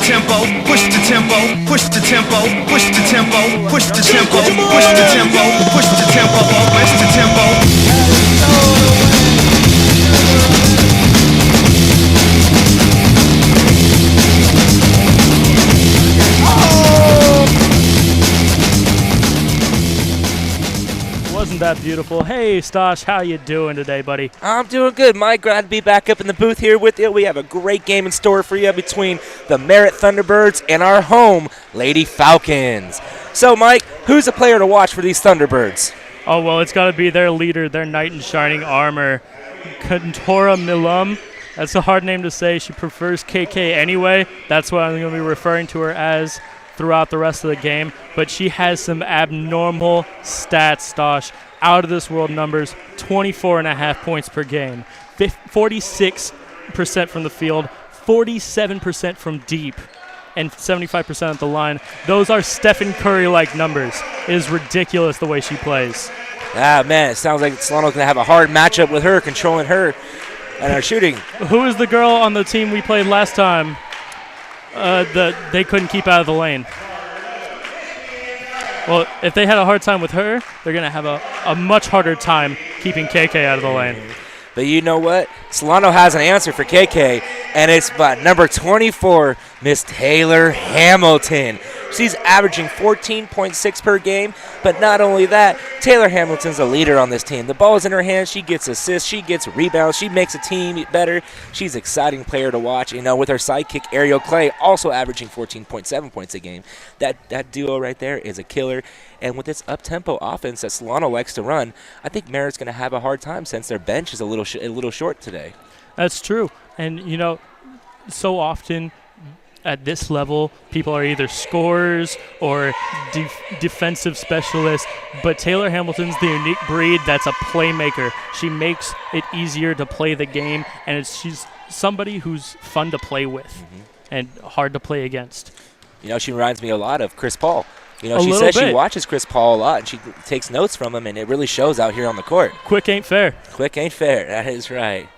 tempo, push the tempo, push the tempo, push the tempo, push the tempo, push the tempo, push the tempo, push the tempo. Wasn't that beautiful? Hey, Stosh, how you doing today, buddy? I'm doing good, Mike. Glad to be back up in the booth here with you. We have a great game in store for you between the Merritt Thunderbirds and our home Lady Falcons. So, Mike, who's the player to watch for these Thunderbirds? Oh, well, it's got to be their leader, their knight in shining armor, Kantora Milum. That's a hard name to say. She prefers KK anyway. That's what I'm going to be referring to her as throughout the rest of the game. But she has some abnormal stats, Stosh. Out of this world numbers, 24.5 points per game, 46% from the field, 47% from deep, and 75% at the line. Those are Stephen Curry-like numbers. It is ridiculous the way she plays. Ah, man, it sounds like Solano's going to have a hard matchup with her, controlling her and our shooting. Who is the girl on the team we played last time that they couldn't keep out of the lane? Well, if they had a hard time with her, they're going to have a much harder time keeping KK out of the lane. But you know what? Solano has an answer for KK, and it's by number 24, Miss Taylor Hamilton. She's averaging 14.6 per game, but not only that, Taylor Hamilton's a leader on this team. The ball is in her hands. She gets assists. She gets rebounds. She makes a team better. She's an exciting player to watch. You know, with her sidekick, Ariel Clay, also averaging 14.7 points a game. That duo right there is a killer. And with this up-tempo offense that Solano likes to run, I think Merritt's going to have a hard time since their bench is a little short today. That's true. And, you know, so often at this level, people are either scorers or defensive specialists, but Taylor Hamilton's the unique breed that's a playmaker. She makes it easier to play the game, and she's somebody who's fun to play with and hard to play against. You know, she reminds me a lot of Chris Paul. You know, she says she watches Chris Paul a lot, and she takes notes from him, and it really shows out here on the court. Quick ain't fair. Quick ain't fair. That is right.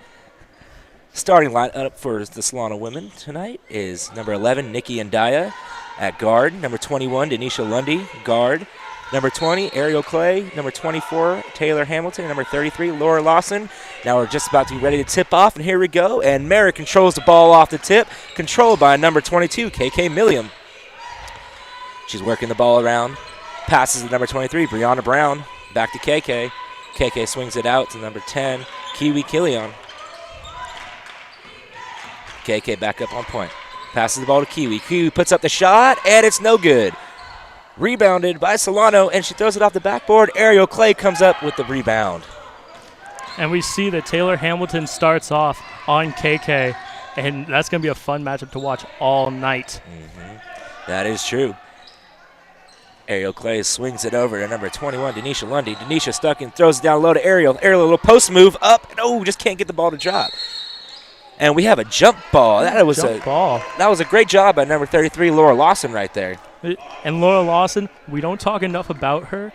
Starting lineup for the Solano women tonight is number 11, Nikki Ndaya at guard. Number 21, Denisha Lundy, guard. Number 20, Ariel Clay. Number 24, Taylor Hamilton. And number 33, Laura Lawson. Now we're just about to be ready to tip off, and here we go. And Merritt controls the ball off the tip, controlled by number 22, KK Milliam. She's working the ball around. Passes to number 23, Brianna Brown. Back to KK. KK swings it out to number 10, Kiwi Killian. KK back up on point. Passes the ball to Kiwi. Kiwi puts up the shot, and it's no good. Rebounded by Solano, and she throws it off the backboard. Ariel Clay comes up with the rebound. And we see that Taylor Hamilton starts off on KK, and that's going to be a fun matchup to watch all night. That is true. Ariel Clay swings it over to number 21, Denisha Lundy. Denisha stuck and throws it down low to Ariel. Ariel, a little post move up. No, just can't get the ball to drop. And we have a jump ball. That was a great job by number 33, Laura Lawson, right there. And Laura Lawson, we don't talk enough about her.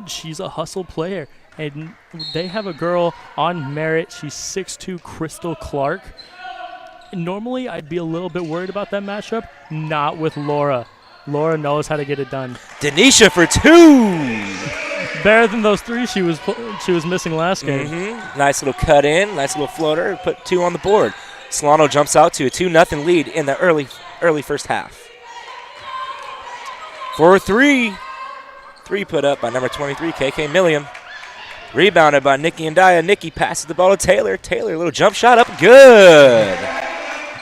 She's a hustle player. And they have a girl on Merritt. She's 6'2", Crystal Clark. Normally, I'd be a little bit worried about that matchup. Not with Laura. Laura knows how to get it done. Denisha for two. Better than those three she was missing last game. Nice little cut in, nice little floater, put two on the board. Solano jumps out to a 2-0 lead in the early first half. For three. Three put up by number 23, KK Milliam. Rebounded by Nikki Ndaya. Nikki passes the ball to Taylor. Taylor, a little jump shot up, good.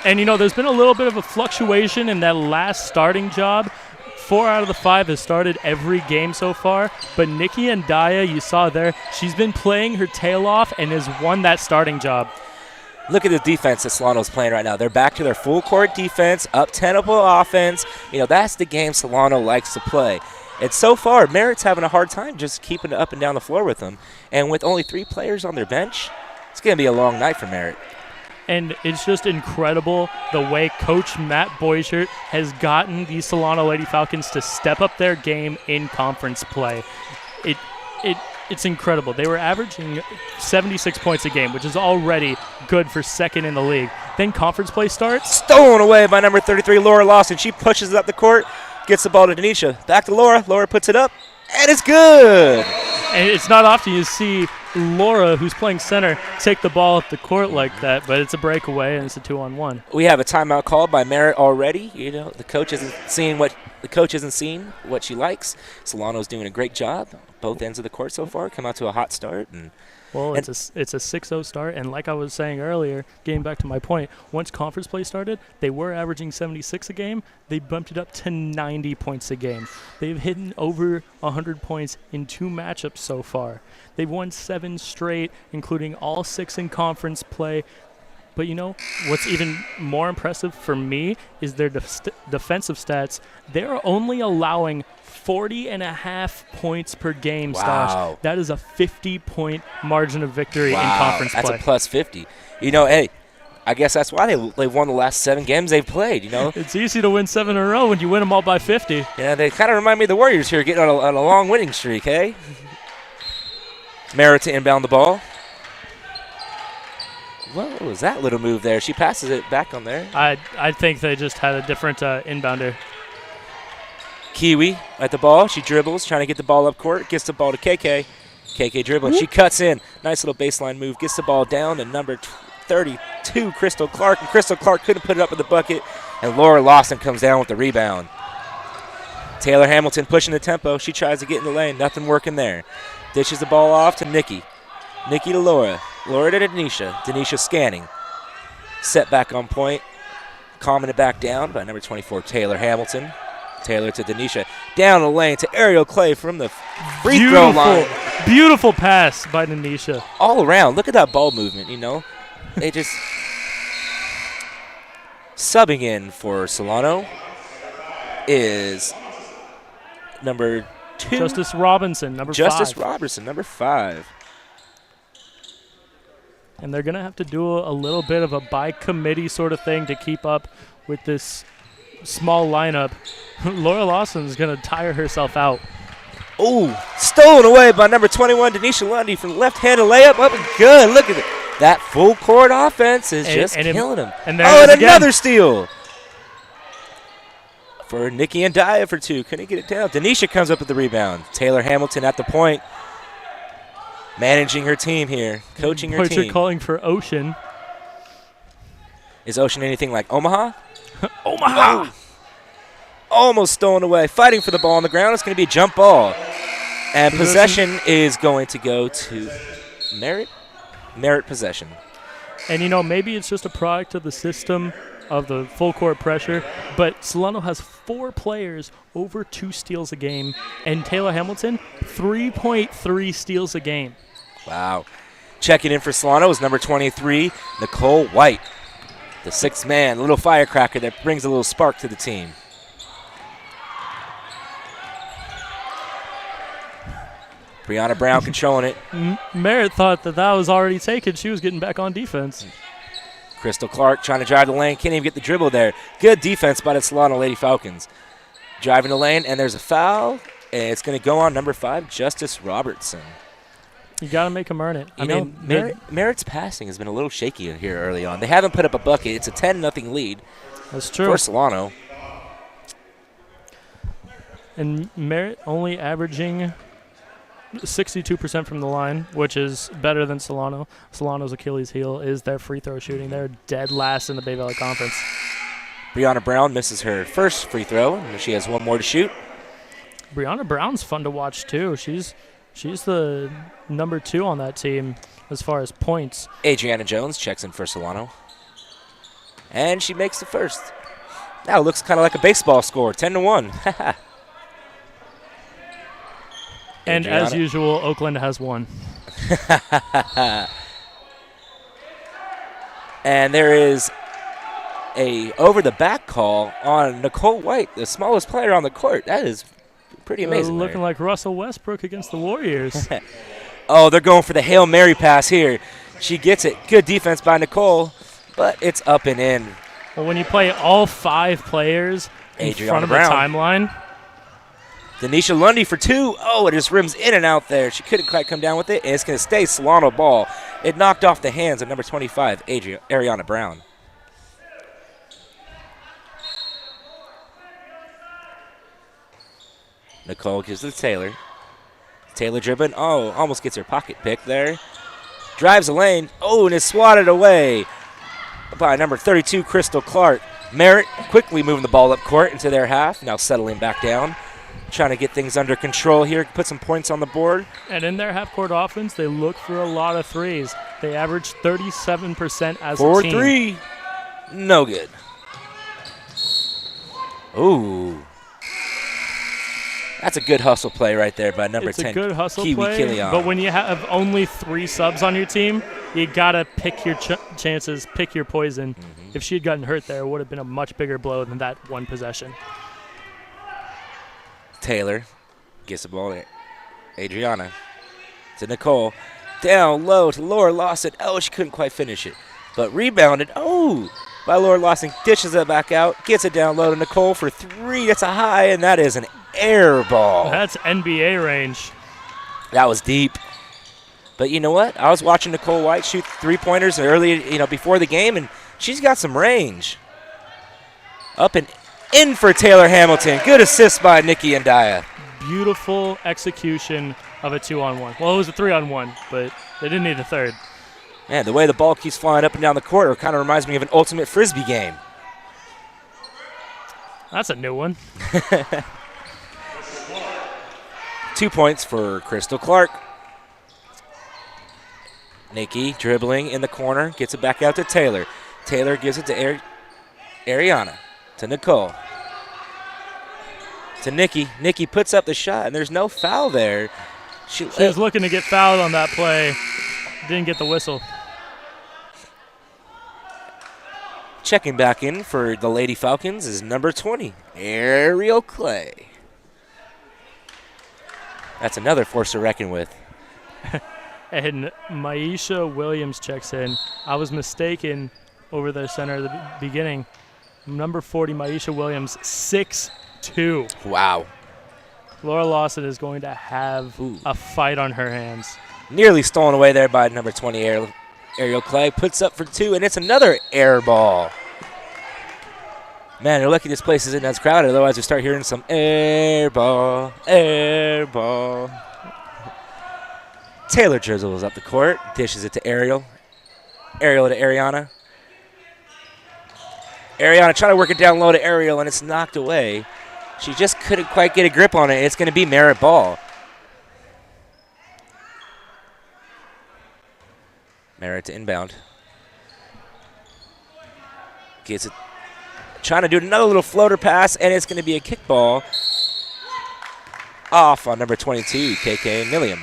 And, you know, there's been a little bit of a fluctuation in that last starting job. 4 out of the 5 has started every game so far. But Nikki Ndaya, you saw there, she's been playing her tail off and has won that starting job. Look at the defense that Solano's playing right now. They're back to their full court defense, up-tempo offense. You know, that's the game Solano likes to play. And so far, Merritt's having a hard time just keeping it up and down the floor with them. And with only 3 players on their bench, it's going to be a long night for Merritt. And it's just incredible the way Coach Matt Boyshert has gotten the Solano Lady Falcons to step up their game in conference play. It's incredible. They were averaging 76 points a game, which is already good for second in the league. Then conference play starts. Stolen away by number 33, Laura Lawson. She pushes it up the court, gets the ball to Denisha. Back to Laura. Laura puts it up, and it's good. And it's not often you see Laura, who's playing center, take the ball up the court like that, but it's a breakaway and it's a 2-on-1. We have a timeout called by Merritt already. You know, the coach isn't seeing what she likes. Solano's doing a great job. Both ends of the court so far come out to a hot start. Well, it's a 6-0 start, and like I was saying earlier, getting back to my point, once conference play started, they were averaging 76 a game. They bumped it up to 90 points a game. They've hit over 100 points in 2 matchups so far. They've won 7 straight, including all 6 in conference play. But you know, what's even more impressive for me is their defensive stats. They're only allowing 40.5 points per game, Stosh. That is a 50-point margin of victory in conference play. That's a plus 50. You know, hey, I guess that's why they've won the last 7 games they've played, you know. It's easy to win 7 in a row when you win them all by 50. Yeah, they kind of remind me of the Warriors here getting on a long winning streak, hey? Merritt to inbound the ball. What was that little move there? She passes it back on there. I think they just had a different inbounder. Kiwi at the ball. She dribbles, trying to get the ball up court. Gets the ball to KK. KK dribbling. She cuts in. Nice little baseline move. Gets the ball down to number 32, Crystal Clark. And Crystal Clark couldn't put it up in the bucket. And Laura Lawson comes down with the rebound. Taylor Hamilton pushing the tempo. She tries to get in the lane. Nothing working there. Dishes the ball off to Nikki. Nikki to Laura. Laura to Denisha. Denisha scanning. Set back on point. Calming it back down by number 24, Taylor Hamilton. Taylor to Denisha. Down the lane to Ariel Clay from the free throw line. Beautiful pass by Denisha. All around. Look at that ball movement, you know. They just subbing in for Solano is number 2. Justice Robinson, number 5. Justice Robertson, number 5. And they're going to have to do a little bit of a by committee sort of thing to keep up with this small lineup. Laura Lawson's going to tire herself out. Oh, stolen away by number 21, Denisha Lundy from left-handed layup. Up and good. Look at it. That full court offense is just killing them. And another steal for Nikki and Daya for 2. Couldn't get it down. Denisha comes up with the rebound. Taylor Hamilton at the point. Managing her team here. Coaching her team. You're calling for Ocean. Is Ocean anything like Omaha? Omaha! Oh. Almost stolen away. Fighting for the ball on the ground. It's going to be a jump ball. And possession is going to go to Merritt. Merritt possession. And, you know, maybe it's just a product of the system of the full court pressure, but Solano has 4 players over 2 steals a game, and Taylor Hamilton, 3.3 steals a game. Wow. Checking in for Solano is number 23, Nicole White. The 6th man, a little firecracker that brings a little spark to the team. Brianna Brown controlling it. Merritt thought that was already taken. She was getting back on defense. Crystal Clark trying to drive the lane. Can't even get the dribble there. Good defense by the Solano Lady Falcons. Driving the lane, and there's a foul. And it's going to go on number 5, Justice Robertson. You got to make them earn it. Merritt's passing has been a little shaky here early on. They haven't put up a bucket. It's a 10-0 lead. That's true. For Solano. And Merritt only averaging 62% from the line, which is better than Solano. Solano's Achilles heel is their free throw shooting. They're dead last in the Bay Valley Conference. Brianna Brown misses her first free throw, and she has 1 more to shoot. Brianna Brown's fun to watch, too. She's the number 2 on that team as far as points. Adriana Jones checks in for Solano. And she makes the first. Now it looks kind of like a baseball score, 10-1. And as usual, Oakland has won. And there is a over-the-back call on Nicole White, the smallest player on the court. That is pretty amazing. Looking like Russell Westbrook against the Warriors. Oh, they're going for the Hail Mary pass here. She gets it. Good defense by Nicole, but it's up and in. Well, when you play all 5 players in front of the timeline, Denisha Lundy for 2. Oh, it just rims in and out there. She couldn't quite come down with it, and it's going to stay Solano ball. It knocked off the hands of number 25, Ariana Brown. Nicole gives it to Taylor. Taylor dribbling. Oh, almost gets her pocket pick there. Drives the lane. Oh, and is swatted away by number 32, Crystal Clark. Merritt quickly moving the ball up court into their half. Now settling back down. Trying to get things under control here, put some points on the board. And in their half-court offense, they look for a lot of threes. They average 37% as a team. 4-3. No good. Ooh. That's a good hustle play right there by number 10, It's a good hustle Kiwi play, Killian. but when you have only 3 subs on your team, you got to pick your chances, pick your poison. If she had gotten hurt there, it would have been a much bigger blow than that one possession. Taylor gets the ball to Adriana. To Nicole. Down low to Laura Lawson. Oh, she couldn't quite finish it. But rebounded. Oh, by Laura Lawson. Dishes it back out. Gets it down low to Nicole for 3. That's a high, and that is an air ball. That's NBA range. That was deep. But you know what? I was watching Nicole White shoot 3-pointers early, before the game, and she's got some range. Up and in for Taylor Hamilton. Good assist by Nikki Ndaya. Beautiful execution of a 2-on-1. Well, it was a 3-on-1, but they didn't need a third. Man, the way the ball keeps flying up and down the court, it kind of reminds me of an ultimate Frisbee game. That's a new one. 2 points for Crystal Clark. Nikki dribbling in the corner, gets it back out to Taylor. Taylor gives it to Ariana. To Nicole. To Nikki. Nikki puts up the shot, and there's no foul there. She was looking to get fouled on that play. Didn't get the whistle. Checking back in for the Lady Falcons is number 20, Ariel Clay. That's another force to reckon with. And Maisha Williams checks in. I was mistaken over their center at the beginning. Number 40, Maisha Williams, 6'2". Wow. Laura Lawson is going to have a fight on her hands. Nearly stolen away there by number 20, Ariel Clay. Puts up for 2, and it's another air ball. Man, they're lucky this place isn't as crowded. Otherwise, we start hearing some air ball, air ball. Taylor drizzles up the court, dishes it to Ariel. Ariel to Ariana. Ariana trying to work it down low to Ariel, and it's knocked away. She just couldn't quite get a grip on it. It's going to be Merritt ball. Merritt to inbound. Gets it. Trying to do another little floater pass, and it's going to be a kickball off on number 22, KK Milliam.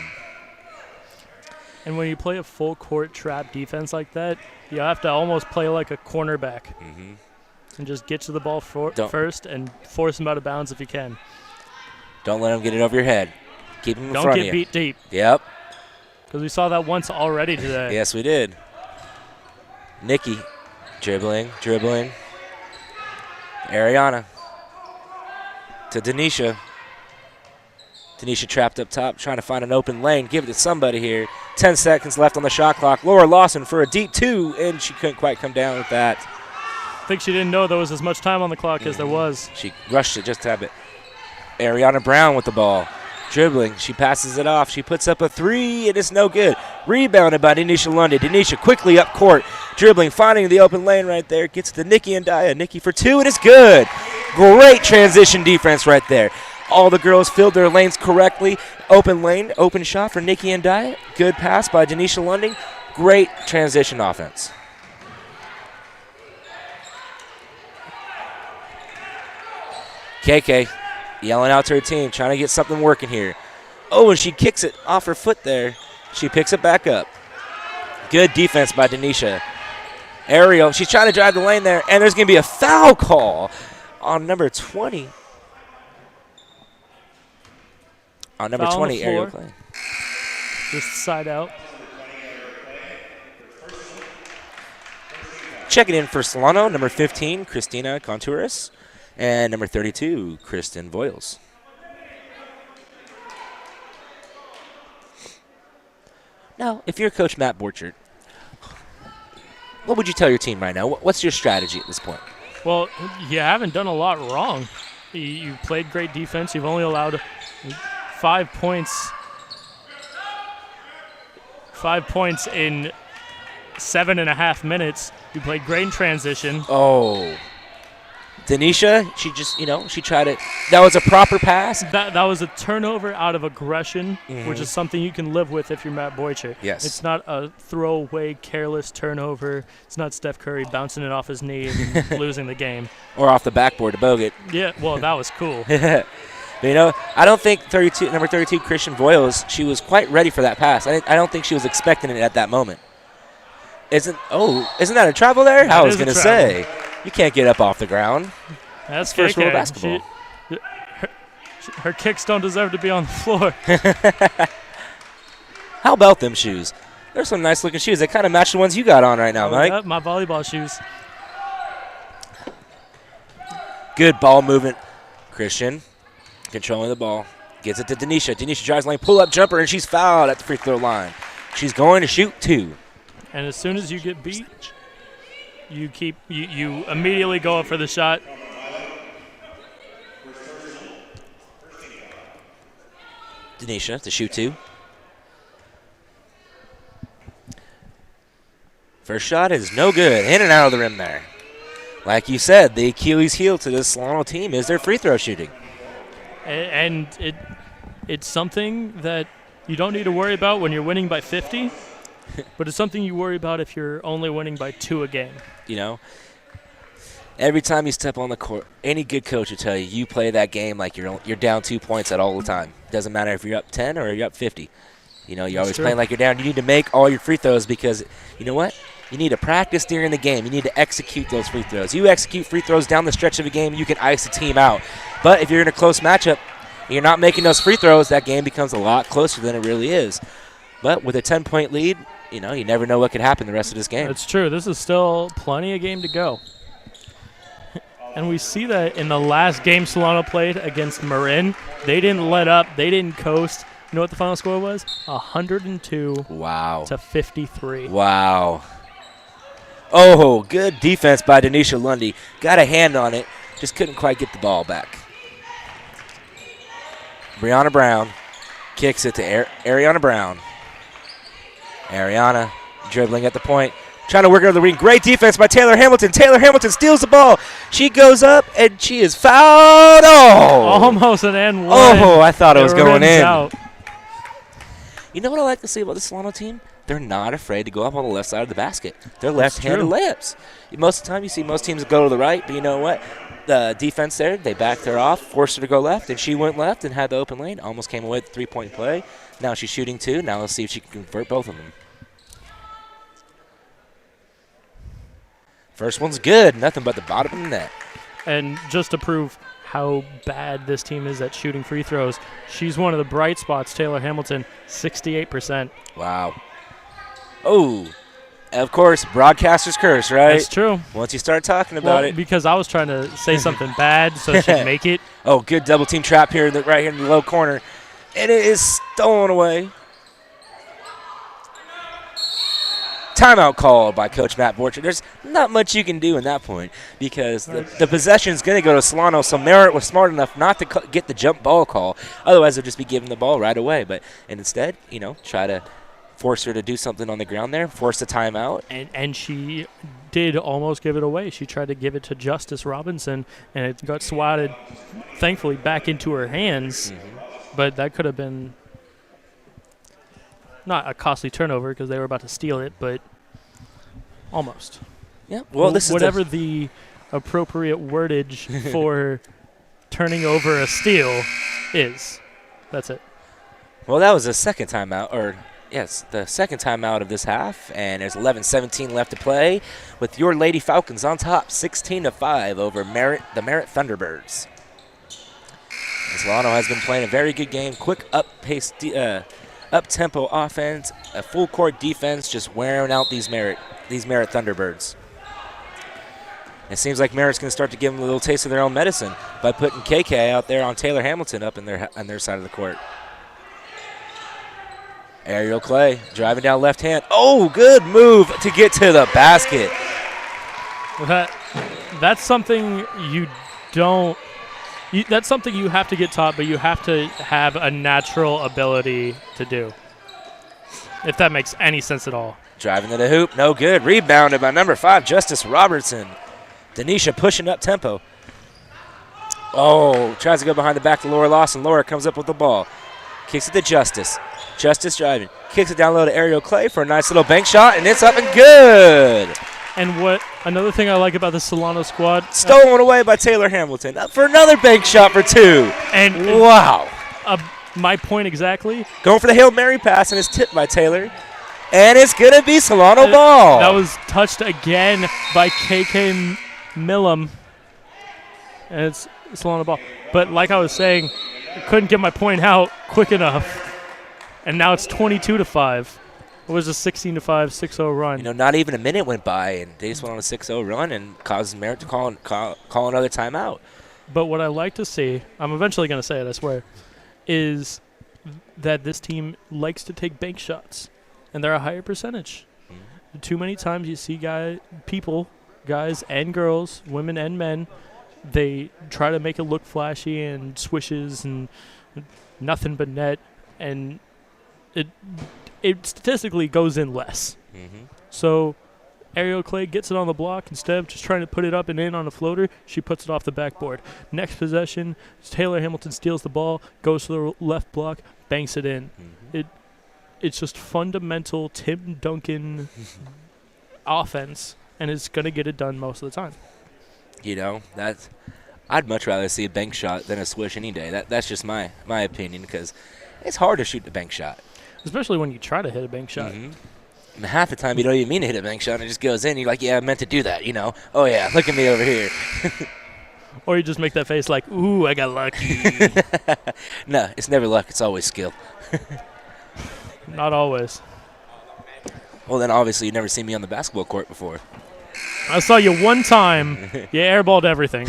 And when you play a full court trap defense like that, you have to almost play like a cornerback. And just get to the ball first and force him out of bounds if you can. Don't let him get it over your head. Keep him in front of you. Don't get beat deep. Yep. Because we saw that once already today. Yes, we did. Nikki dribbling. Ariana to Denisha. Denisha trapped up top, trying to find an open lane. Give it to somebody here. 10 seconds left on the shot clock. Laura Lawson for a deep 2, and she couldn't quite come down with that. I think she didn't know there was as much time on the clock as there was. She rushed it just to have it. Ariana Brown with the ball. Dribbling. She passes it off. She puts up a 3, and it's no good. Rebounded by Denisha Lundy. Denisha quickly up court. Dribbling, finding the open lane right there. Gets to Nikki Ndaya. Nikki for 2, and it's good. Great transition defense right there. All the girls filled their lanes correctly. Open lane, open shot for Nikki Ndaya. Good pass by Denisha Lundy. Great transition offense. KK yelling out to her team, trying to get something working here. Oh, and she kicks it off her foot there. She picks it back up. Good defense by Denisha. Ariel, she's trying to drive the lane there, and there's going to be a foul call on number 20. On number Foul 20, Ariel Clay. Just side out. Checking in for Solano, number 15, Christina Contouris. And number 32, Kristen Voiles. Now, if you're Coach Matt Borchert, what would you tell your team right now? What's your strategy at this point? Well, you haven't done a lot wrong. You played great defense. You've only allowed 5 points. 5 points in 7.5 minutes. You played great in transition. Oh. Denisha, she just, she tried it. That was a proper pass. That was a turnover out of aggression, which is something you can live with if you're Matt Boycher. Yes. It's not a throwaway, careless turnover. It's not Steph Curry bouncing it off his knee and losing the game. Or off the backboard to Bogut. Yeah, well, that was cool. But, I don't think number 32, Christian Voiles, she was quite ready for that pass. I don't think she was expecting it at that moment. Isn't that a travel there? I was going to say. You can't get up off the ground. That's first rule of basketball. Her kicks don't deserve to be on the floor. How about them shoes? There's some nice looking shoes. They kind of match the ones you got on right now, Mike. Yeah, my volleyball shoes. Good ball movement. Christian controlling the ball. Gets it to Denisha. Denisha drives lane, pull up jumper, and she's fouled at the free throw line. She's going to shoot 2. And as soon as you get beat, you immediately go up for the shot. Denisha to shoot 2. First shot is no good. In and out of the rim there. Like you said, the Achilles heel to this Solano team is their free throw shooting. And it's something that you don't need to worry about when you're winning by 50, but it's something you worry about if you're only winning by 2 a game. Every time you step on the court, any good coach will tell you, you play that game like you're down 2 points at all the time. Doesn't matter if you're up 10 or you're up 50. You're always playing like you're down. You need to make all your free throws because, you know what? You need to practice during the game. You need to execute those free throws. You execute free throws down the stretch of a game, you can ice the team out. But if you're in a close matchup and you're not making those free throws, that game becomes a lot closer than it really is. But with a 10-point lead, you never know what could happen the rest of this game. That's true. This is still plenty of game to go. And we see that in the last game Solano played against Merritt. They didn't let up. They didn't coast. You know what the final score was? 102 to 53. Wow. Oh, good defense by Denisha Lundy. Got a hand on it. Just couldn't quite get the ball back. Brianna Brown kicks it to Ariana Brown. Ariana dribbling at the point. Trying to work out of the ring. Great defense by Taylor Hamilton. Taylor Hamilton steals the ball. She goes up, and she is fouled. Oh! Almost an N1. Oh, I thought it was going in. Out. You know what I like to see about the Solano team? They're not afraid to go up on the left side of the basket. They're left-handed layups. Most of the time, you see most teams go to the right, but you know what? The defense there, they backed her off, forced her to go left, and she went left and had the open lane. Almost came away with a 3-point play. Now she's shooting 2. Now let's see if she can convert both of them. First one's good. Nothing but the bottom of the net. And just to prove how bad this team is at shooting free throws, she's one of the bright spots, Taylor Hamilton, 68%. Wow. Oh, of course, broadcaster's curse, right? That's true. Once you start talking about it. Because I was trying to say something bad so she'd make it. Oh, good double team trap here, right here in the low corner. And it is stolen away. Timeout called by Coach Matt Borchert. There's not much you can do in that point because the possession is going to go to Solano, so Merritt was smart enough not to get the jump ball call. Otherwise, they'll just be giving the ball right away. But instead, try to force her to do something on the ground there, force the timeout. And she did almost give it away. She tried to give it to Justice Robinson, and it got swatted, thankfully, back into her hands. Mm-hmm. But that could have been not a costly turnover because they were about to steal it, but almost. Yeah. Well, this whatever is the appropriate wordage for turning over a steal is. That's it. Well, that was the second timeout, the second timeout of this half, and there's 11:17 left to play with your Lady Falcons on top, 16-5 over the Merritt Thunderbirds. Solano has been playing a very good game, quick up-tempo offense, a full-court defense, just wearing out these Merritt Thunderbirds. It seems like Merritt's going to start to give them a little taste of their own medicine by putting KK out there on Taylor Hamilton up on their side of the court. Aerial Clay driving down left hand. Oh, good move to get to the basket. That's something you don't. That's something you have to get taught, but you have to have a natural ability to do. If that makes any sense at all. Driving to the hoop, no good. Rebounded by number 5, Justice Robertson. Denisha pushing up tempo. Oh, tries to go behind the back to Laura Lawson. Laura comes up with the ball. Kicks it to Justice. Justice driving. Kicks it down low to Aerial Clay for a nice little bank shot, and it's up and good. And another thing I like about the Solano squad. Stolen away by Taylor Hamilton. Up for another bank shot for 2. And wow. My point exactly. Going for the Hail Mary pass, and it's tipped by Taylor. And it's going to be Solano ball. That was touched again by KK Millam. And it's Solano ball. But like I was saying, I couldn't get my point out quick enough. And now it's 22-5. It was a 16-5, 6-0 run. Not even a minute went by, and they just went on a 6-0 run and causes Merritt to call another timeout. But what I like to see, I'm eventually going to say it, I swear, is that this team likes to take bank shots, and they're a higher percentage. Mm-hmm. Too many times you see guys and girls, women and men, they try to make it look flashy and swishes and nothing but net, and it statistically goes in less. Mm-hmm. So Aerial Clay gets it on the block. Instead of just trying to put it up and in on a floater, she puts it off the backboard. Next possession, Taylor Hamilton steals the ball, goes to the left block, banks it in. Mm-hmm. It's just fundamental Tim Duncan offense, and it's going to get it done most of the time. I'd much rather see a bank shot than a swish any day. That's just my opinion, because it's hard to shoot the bank shot. Especially when you try to hit a bank shot. Mm-hmm. And half the time you don't even mean to hit a bank shot, and it just goes in. You're like, yeah, I meant to do that, Oh, yeah, look at me over here. Or you just make that face like, ooh, I got lucky. No, it's never luck. It's always skill. Not always. Well, then obviously you've never seen me on the basketball court before. I saw you one time. You airballed everything.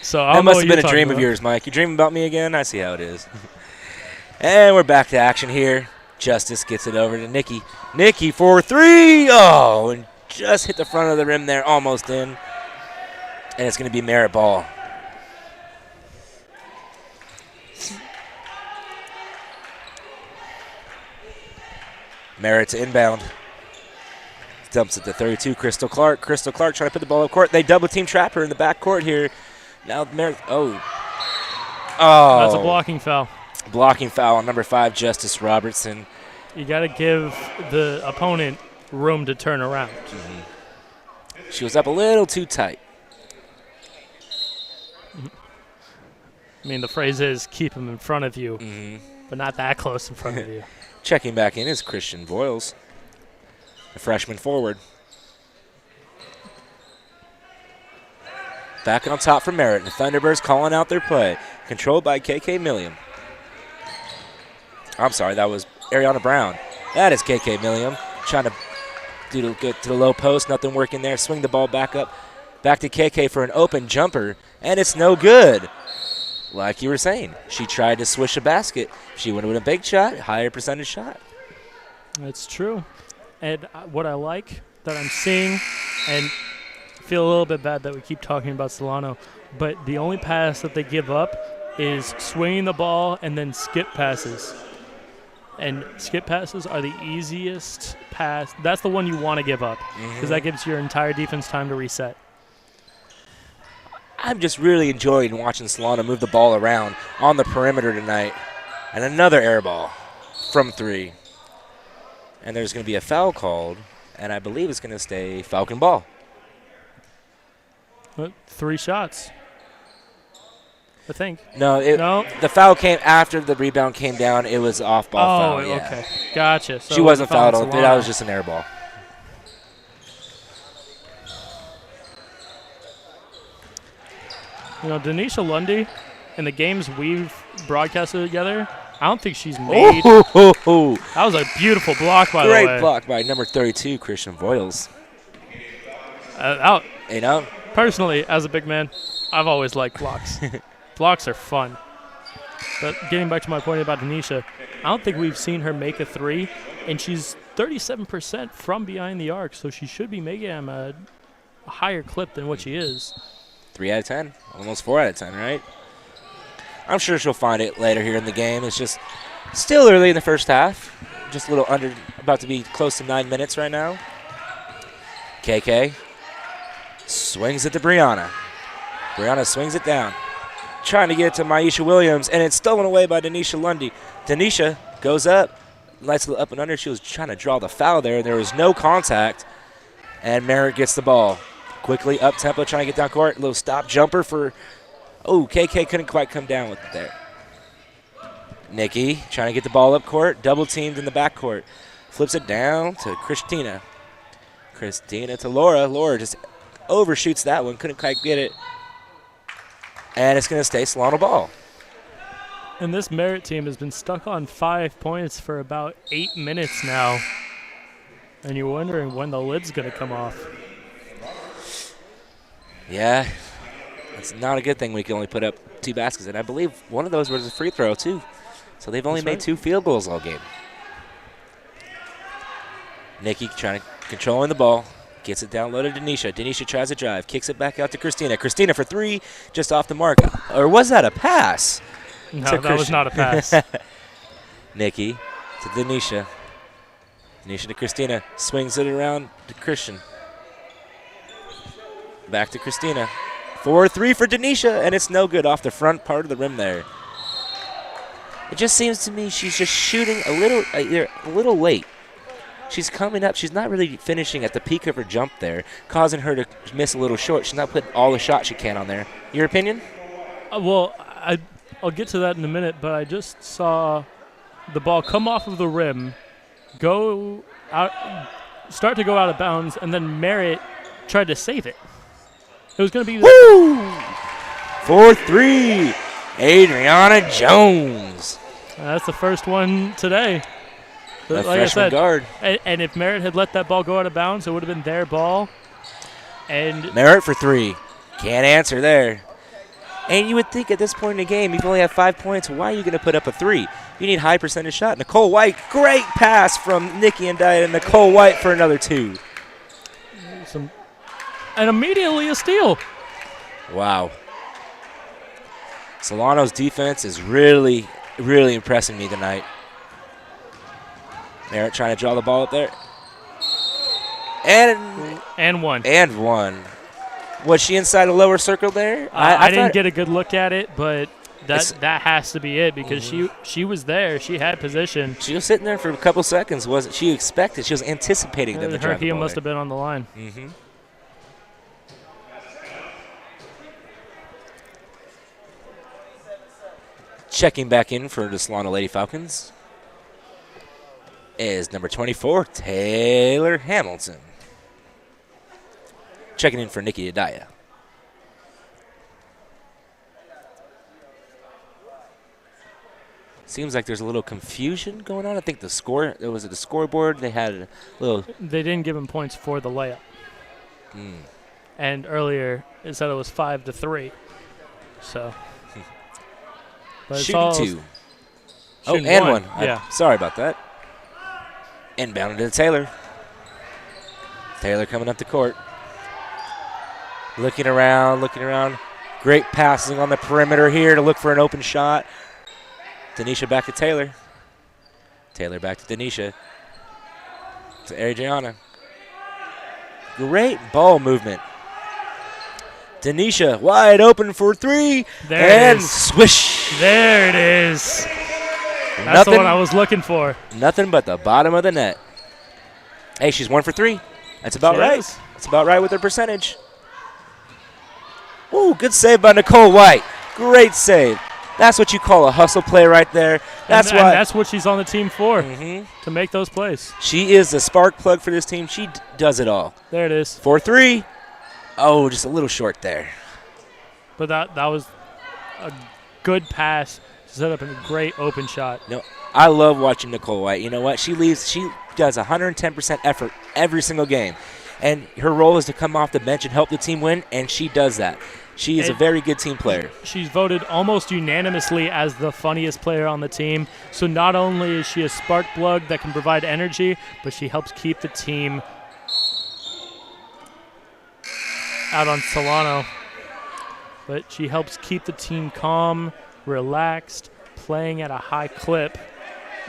So that must have been a dream of yours, Mike. You dreaming about me again? I see how it is. And we're back to action here. Justice gets it over to Nikki. Nikki for 3. Oh, and just hit the front of the rim there, almost in. And it's going to be Merritt ball. Merritt's inbound. Dumps it to 32, Crystal Clark. Crystal Clark trying to put the ball up court. They double-team trap her in the back court here. Now Merritt, oh. That's a blocking foul. Blocking foul on number 5, Justice Robertson. You got to give the opponent room to turn around. Mm-hmm. She was up a little too tight. I mean, the phrase is keep him in front of you, but not that close in front of you. Checking back in is Christian Voiles, the freshman forward. Back on top for Merritt. The Thunderbirds calling out their play. Controlled by KK Milliam. I'm sorry, that was Ariana Brown. That is KK Milliam trying to get to the low post. Nothing working there. Swing the ball back up. Back to KK for an open jumper, and it's no good. Like you were saying, she tried to swish a basket. She went with a big shot, higher percentage shot. That's true. And what I like that I'm seeing, and feel a little bit bad that we keep talking about Solano, but the only pass that they give up is swinging the ball and then skip passes. And skip passes are the easiest pass. That's the one you want to give up because that gives your entire defense time to reset. I'm just really enjoying watching Solano move the ball around on the perimeter tonight. And another air ball from 3. And there's going to be a foul called, and I believe it's going to stay Falcon ball. 3 shots, I think. No, the foul came after the rebound came down. It was off-ball foul. Oh, okay. Gotcha. So she wasn't fouled. That was just an air ball. Denisha Lundy, in the games we've broadcasted together, I don't think she's made. That was a beautiful block, by the way. Great block by number 32, Christian Voiles. Personally, as a big man, I've always liked blocks. Blocks are fun. But getting back to my point about Denisha, I don't think we've seen her make a three, and she's 37% from behind the arc, so she should be making them a higher clip than what she is. 3 out of 10, almost 4 out of 10, right? I'm sure she'll find it later here in the game. It's just still early in the first half. Just a little under, about to be close to 9 minutes right now. KK swings it to Brianna. Brianna swings it down. Trying to get it to Maisha Williams, and it's stolen away by Denisha Lundy. Denisha goes up, lights the up and under. She was trying to draw the foul there. There was no contact, and Merritt gets the ball. Quickly up tempo, trying to get down court. A little stop jumper for, KK couldn't quite come down with it there. Nikki trying to get the ball up court, double teamed in the back court. Flips it down to Christina. Christina to Laura. Laura just overshoots that one, couldn't quite get it. And it's going to stay Solano ball. And this Merritt team has been stuck on 5 points for about 8 minutes now. And you're wondering when the lid's going to come off. Yeah, it's not a good thing we can only put up 2 baskets. And I believe one of those was a free throw, too. So they've only made 2 field goals all game. Nikki trying to controlling the ball. Gets it down low to Denisha. Denisha tries to drive. Kicks it back out to Christina. Christina for 3, just off the mark. Or was that a pass? No, that was not a pass. Nikki to Denisha. Denisha to Christina. Swings it around to Christian. Back to Christina. 4-3 for Denisha, and it's no good off the front part of the rim there. It just seems to me she's just shooting a little late. She's coming up. She's not really finishing at the peak of her jump there, causing her to miss a little short. She's not putting all the shots she can on there. Your opinion? Well, I'll get to that in a minute, but I just saw the ball come off of the rim, go out, start to go out of bounds, and then Merritt tried to save it. It was going to be... Woo! 4-3, Adriana Jones. That's the first one today. The like freshman I said, guard. And if Merritt had let that ball go out of bounds, it would have been their ball. And Merritt for 3. Can't answer there. And you would think at this point in the game, if you only have 5 points, why are you going to put up a 3? You need high percentage shot. Nicole White, great pass from Nikki and Dia, and Nicole White for another 2. And immediately a steal. Wow. Solano's defense is really, really impressing me tonight. Merritt trying to draw the ball up there. And one. And one. Was she inside the lower circle there? I didn't get a good look at it, but that has to be it because she was there. She had position. She was sitting there for a couple seconds. Wasn't she expected? She was anticipating them to drive the heel ball must there. have been on the line. Mm-hmm. Checking back in for the Solano Lady Falcons is number 24, Taylor Hamilton. Checking in for Nikki Adaya. Seems like there's a little confusion going on. I think the scoreboard. They had a little. They didn't give him points for the layup. And earlier it said it was 5-3. So. But Shooting 2. Shooting and one. Yeah. Sorry about that. Inbounded to Taylor. Taylor coming up the court. Looking around. Great passing on the perimeter here to look for an open shot. Denisha back to Taylor. Taylor back to Denisha. To Adriana. Great ball movement. Denisha wide open for 3. And swish. There it is. That's the one I was looking for. Nothing but the bottom of the net. Hey, she's 1 for 3. That's about right. That's about right with her percentage. Ooh, good save by Nicole White. Great save. That's what you call a hustle play right there. And that's what she's on the team for, to make those plays. She is the spark plug for this team. She does it all. There it is. 4-3. Oh, just a little short there. But that was a good pass to set up a great open shot. No, I love watching Nicole White. You know what? She does 110% effort every single game. And her role is to come off the bench and help the team win, and she does that. She is a very good team player. She's voted almost unanimously as the funniest player on the team. So not only is she a spark plug that can provide energy, but she helps keep the team out on Solano. But she helps keep the team calm, relaxed, playing at a high clip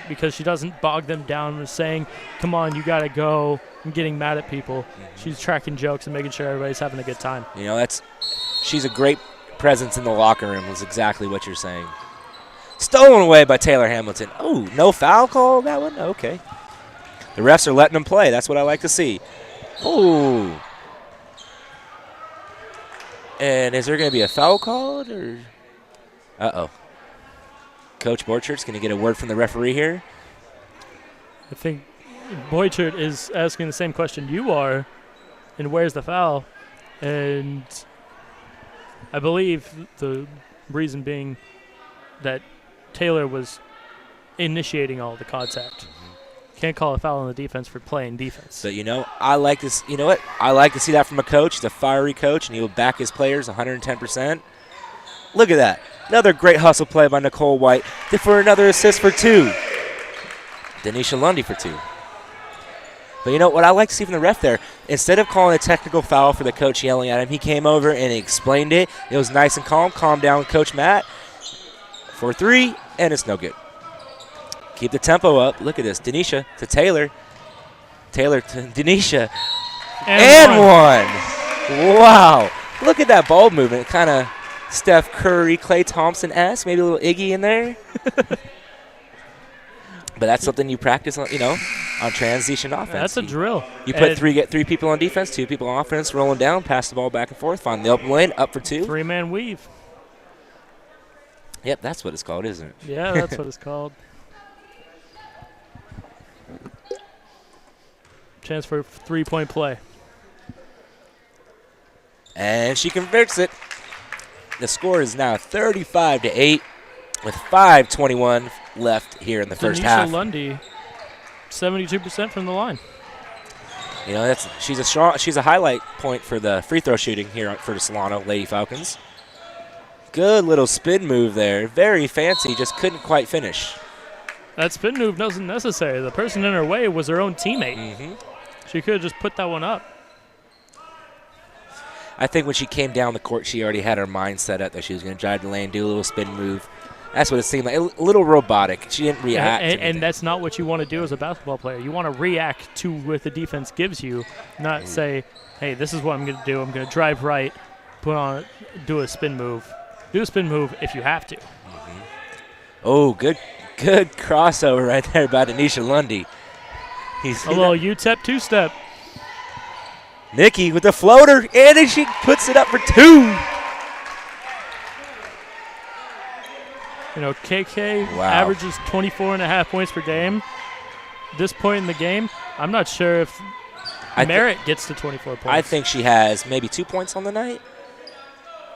because she doesn't bog them down with saying, come on, you got to go, and getting mad at people. She's cracking jokes and making sure everybody's having a good time. You know, she's a great presence in the locker room is exactly what you're saying. Stolen away by Taylor Hamilton. Oh, no foul call that one? Okay. The refs are letting them play. That's what I like to see. Oh. And is there going to be a foul called? Or? Uh-oh. Coach Borchardt's going to get a word from the referee here. I think Borchardt is asking the same question you are, and where's the foul? And I believe the reason being that Taylor was initiating all the contact. Can't call a foul on the defense for playing defense. So, I like this. You know what? I like to see that from a coach. He's a fiery coach, and he will back his players 110%. Look at that. Another great hustle play by Nicole White for another assist for 2. Denisha Lundy for 2. But you know what I like to see from the ref there? Instead of calling a technical foul for the coach yelling at him, he came over and he explained it. It was nice and calm. Calm down, Coach Matt. For 3, and it's no good. Keep the tempo up. Look at this. Denisha to Taylor. Taylor to Denisha. And one. Wow. Look at that ball movement. Kind of Steph Curry, Klay Thompson-esque. Maybe a little Iggy in there. But that's something you practice on, on transition offense. That's a drill. You get 3 people on defense, 2 people on offense, rolling down, pass the ball back and forth, find the open lane, up for 2. 3-man weave. Yep, that's what it's called, isn't it? Yeah, that's what it's called. Chance for 3-point play. And she converts it. The score is now 35-8 with 5:21 left here in the first half. Denisha Lundy, 72% from the line. She's a highlight point for the free throw shooting here for the Solano Lady Falcons. Good little spin move there. Very fancy, just couldn't quite finish. That spin move wasn't necessary. The person in her way was her own teammate. She could have just put that one up. I think when she came down the court, she already had her mind set up that she was going to drive the lane, do a little spin move. That's what it seemed like, a little robotic. She didn't react. And that's not what you want to do as a basketball player. You want to react to what the defense gives you, not say, hey, this is what I'm going to do. I'm going to drive right, do a spin move. Do a spin move if you have to. Oh, good crossover right there by Denisha Lundy. A little UTEP 2-step. Nikki with the floater, and then she puts it up for 2. KK averages 24.5 points per game. This point in the game, I'm not sure if Merritt gets to 24 points. I think she has maybe 2 points on the night.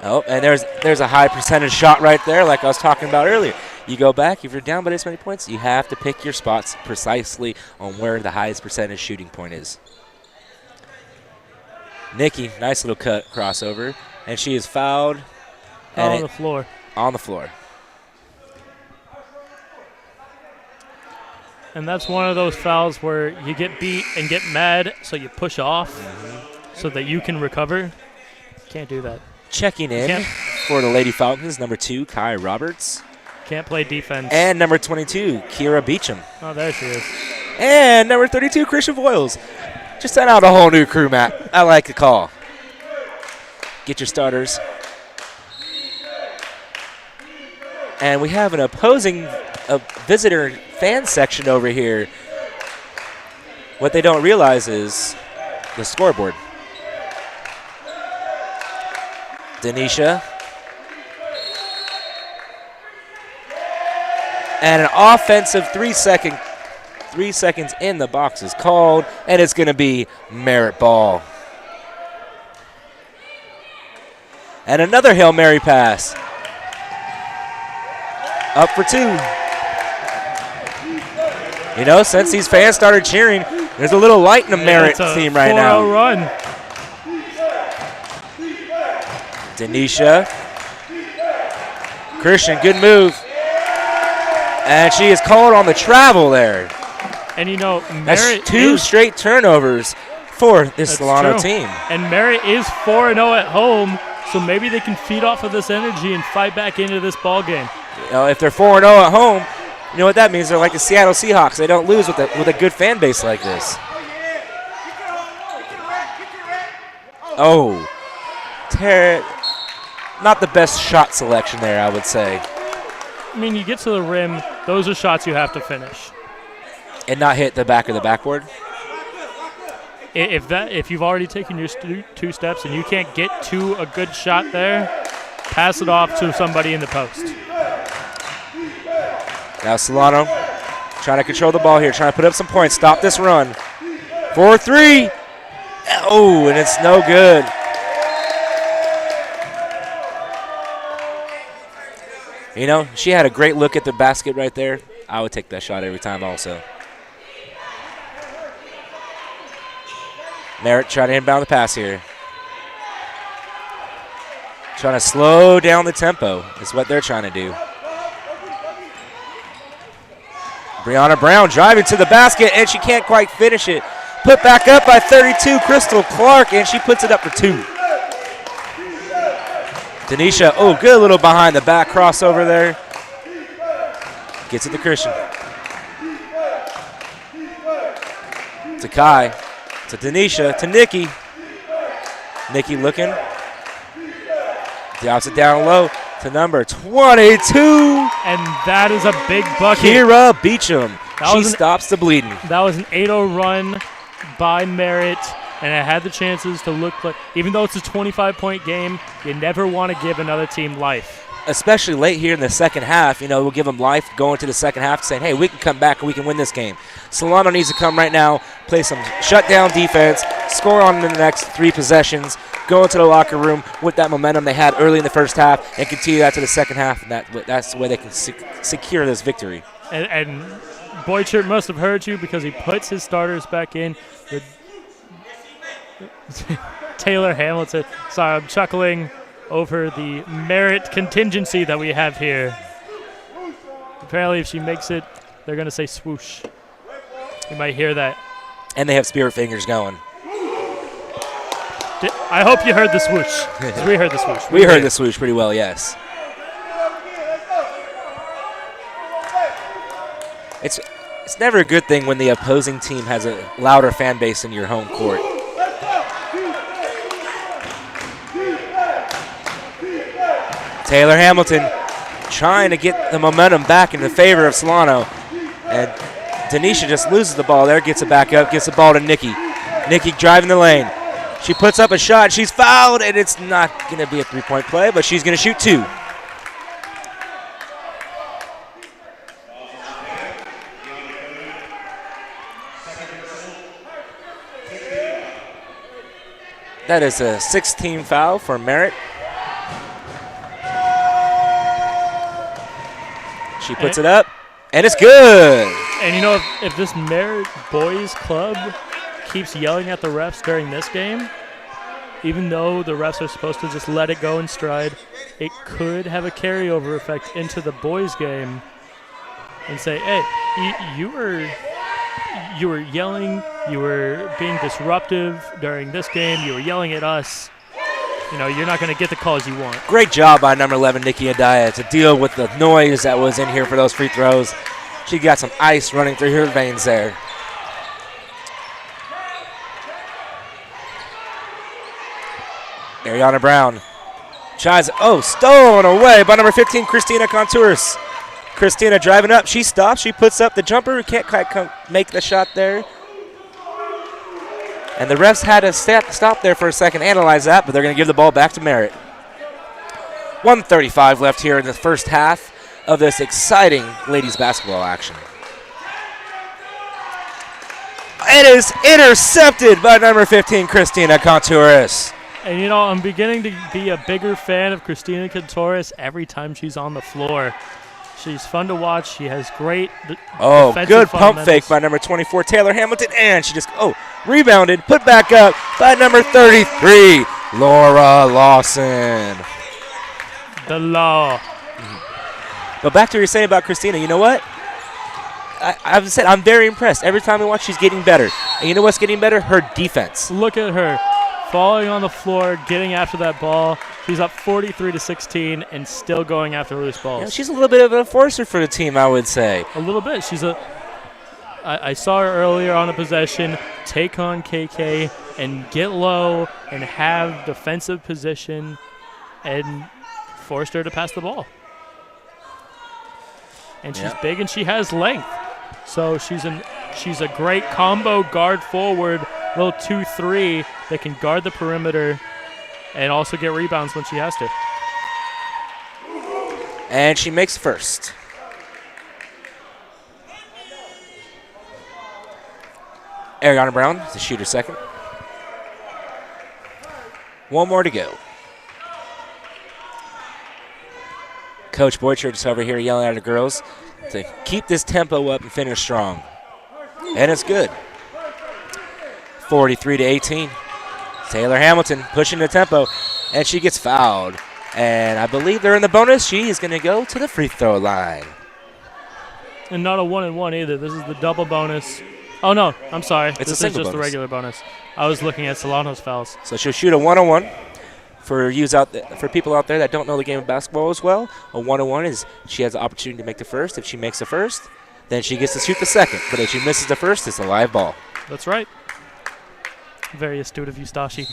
Oh, and there's a high percentage shot right there like I was talking about earlier. You go back, if you're down by this many points, you have to pick your spots precisely on where the highest percentage shooting point is. Nikki, nice little cut crossover, and she is fouled. On the floor. On the floor. And that's one of those fouls where you get beat and get mad, so you push off so that you can recover. Can't do that. Checking in for the Lady Falcons, number 2, Kai Roberts. Can't play defense. And number 22, Kira Beecham. Oh, there she is. And number 32, Christian Voiles. Just sent out a whole new crew, Matt. I like the call. Get your starters. And we have an opposing visitor fan section over here. What they don't realize is the scoreboard. Denisha. And an offensive 3 seconds in the box is called, and it's going to be Merritt ball. And another Hail Mary pass. Up for 2. Since these fans started cheering, there's a little light in the Merritt team right now. Run. Denisha. Christian, good move. And she is called on the travel there. And you know, That's Merritt two straight turnovers for this Solano true. team. And Merritt is 4-0 at home, so maybe they can feed off of this energy and fight back into this ball game. You know, if they're 4-0 at home, you know what that means? They're like the Seattle Seahawks. They don't lose with a good fan base like this. Oh, not the best shot selection there, I would say. I mean, you get to the rim, those are shots you have to finish. And not hit the back of the backboard? If you've already taken your 2 steps and you can't get to a good shot there, pass it off to somebody in the post. Now Solano trying to control the ball here, trying to put up some points, stop this run. 4-3. Oh, and it's no good. You know, she had a great look at the basket right there. I would take that shot every time also. Merritt trying to inbound the pass here. Trying to slow down the tempo is what they're trying to do. Brianna Brown driving to the basket, and she can't quite finish it. Put back up by 32, Crystal Clark, and she puts it up for 2. Denisha, oh, good little behind the back crossover there. Gets it to Christian. To Kai. To Denisha. To Nikki. Nikki looking. Drops it down low to number 22. And that is a big bucket. Kira Beecham. She stops the bleeding. That was an 8-0 run by Merritt, and it had the chances to look like, even though it's a 25-point game, you never want to give another team life. Especially late here in the second half, you know, we'll give them life going to the second half, saying, hey, we can come back and we can win this game. Solano needs to come right now, play some shutdown defense, score on in the next 3 possessions, go into the locker room with that momentum they had early in the first half, and continue that to the second half, and that's the way they can secure this victory. And Boychert must have heard you because he puts his starters back in. Taylor Hamilton. Sorry, I'm chuckling over the Merritt contingency that we have here. Apparently, if she makes it, they're going to say swoosh. You might hear that. And they have spirit fingers going. I hope you heard the swoosh. 'Cause we heard the swoosh. We heard the swoosh pretty well, yes. It's never a good thing when the opposing team has a louder fan base in your home court. Taylor Hamilton trying to get the momentum back in the favor of Solano. And Denisha just loses the ball there, gets it back up, gets the ball to Nikki. Nikki driving the lane. She puts up a shot, she's fouled, and it's not going to be a 3-point play, but she's going to shoot 2. That is a 16 foul for Merritt. She puts it up, and it's good. And you know, if this Merritt boys club keeps yelling at the refs during this game, even though the refs are supposed to just let it go in stride, it could have a carryover effect into the boys game and say, hey, you were yelling, you were being disruptive during this game, you were yelling at us. You know, you're not going to get the calls you want. Great job by number 11, Nikki Adaya, to deal with the noise that was in here for those free throws. She got some ice running through her veins there. Ariana Brown tries, stolen away by number 15, Christina Contouris. Christina driving up, she stops, she puts up the jumper, can't quite make the shot there. And the refs had to stop there for a second, analyze that, but they're going to give the ball back to Merritt. 1:35 left here in the first half of this exciting ladies basketball action. It is intercepted by number 15, Christina Contouris. And, you know, I'm beginning to be a bigger fan of Christina Contouris every time she's on the floor. She's fun to watch. She has great good pump fake by number 24, Taylor Hamilton. And she just, rebounded, put back up by number 33, Laura Lawson. The law. But back to what you're saying about Christina, you know what? I've said I'm very impressed. Every time we watch, she's getting better. And you know what's getting better? Her defense. Look at her. Falling on the floor, getting after that ball. She's up 43-16 and still going after loose balls. Yeah, she's a little bit of an enforcer for the team, I would say. A little bit. I saw her earlier on a possession take on KK and get low and have defensive position and forced her to pass the ball. And she's big and she has length. So she's a great combo guard forward, little 2-3 that can guard the perimeter and also get rebounds when she has to. And she makes first. Ariana Brown, the shooter second. One more to go. Coach Boychurch over here yelling at the girls to keep this tempo up and finish strong. And it's good. 43-18. Taylor Hamilton pushing the tempo, and she gets fouled. And I believe they're in the bonus. She is going to go to the free throw line. And not a 1-and-1 either. This is the double bonus. Oh, no, I'm sorry. It's this a single is just bonus. the regular bonus. I was looking at Solano's fouls. So she'll shoot a 1-on-1. For people out there that don't know the game of basketball as well, a 1-on-1 is she has the opportunity to make the first. If she makes the first, then she gets to shoot the second. But if she misses the first, it's a live ball. That's right. Very astute of you, Stashi.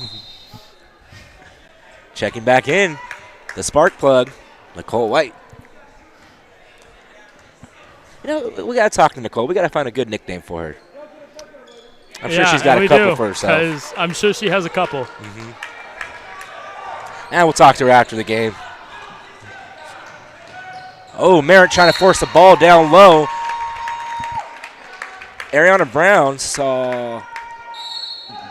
Checking back in, the spark plug, Nicole White. You know, we got to talk to Nicole. We got to find a good nickname for her. I'm sure she's got a couple for herself. Because I'm sure she has a couple. And we'll talk to her after the game. Oh, Merritt trying to force the ball down low. Ariana Brown saw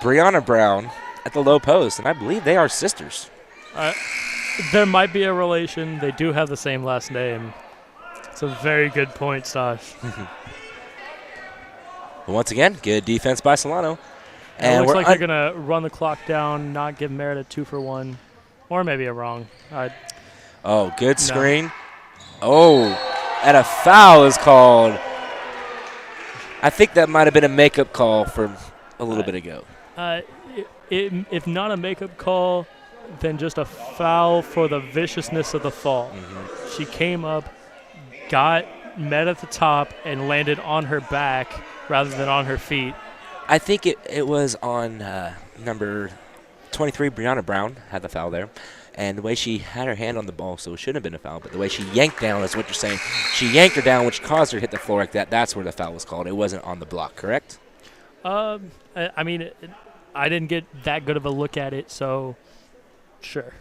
Brianna Brown at the low post, and I believe they are sisters. There might be a relation. They do have the same last name. It's a very good point, Stash. But once again, good defense by Solano. And it looks like they're going to run the clock down, not give Merritt a 2-for-1. Or maybe a wrong. Oh, good screen. Oh, and a foul is called. I think that might have been a makeup call from a little bit ago. If not a makeup call, then just a foul for the viciousness of the fall. She came up, got met at the top, and landed on her back rather than on her feet. I think it was on number 23, Brianna Brown, had the foul there. And the way she had her hand on the ball, so it shouldn't have been a foul, but the way she yanked down is what you're saying. She yanked her down, which caused her to hit the floor like that. That's where the foul was called. It wasn't on the block, correct? I mean, I didn't get that good of a look at it, so sure.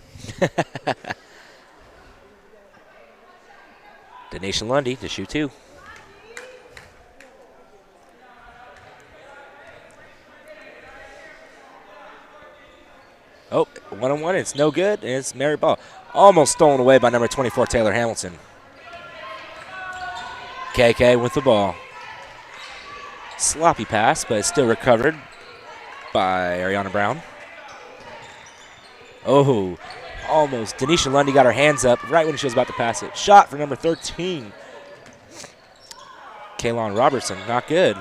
Denisha Lundy to shoot two. Oh, 1-on-1, it's no good, and it's Merritt ball. Almost stolen away by number 24, Taylor Hamilton. KK with the ball. Sloppy pass, but it's still recovered by Ariana Brown. Oh, almost. Denisha Lundy got her hands up right when she was about to pass it. Shot for number 13. Kaylon Robertson, not good.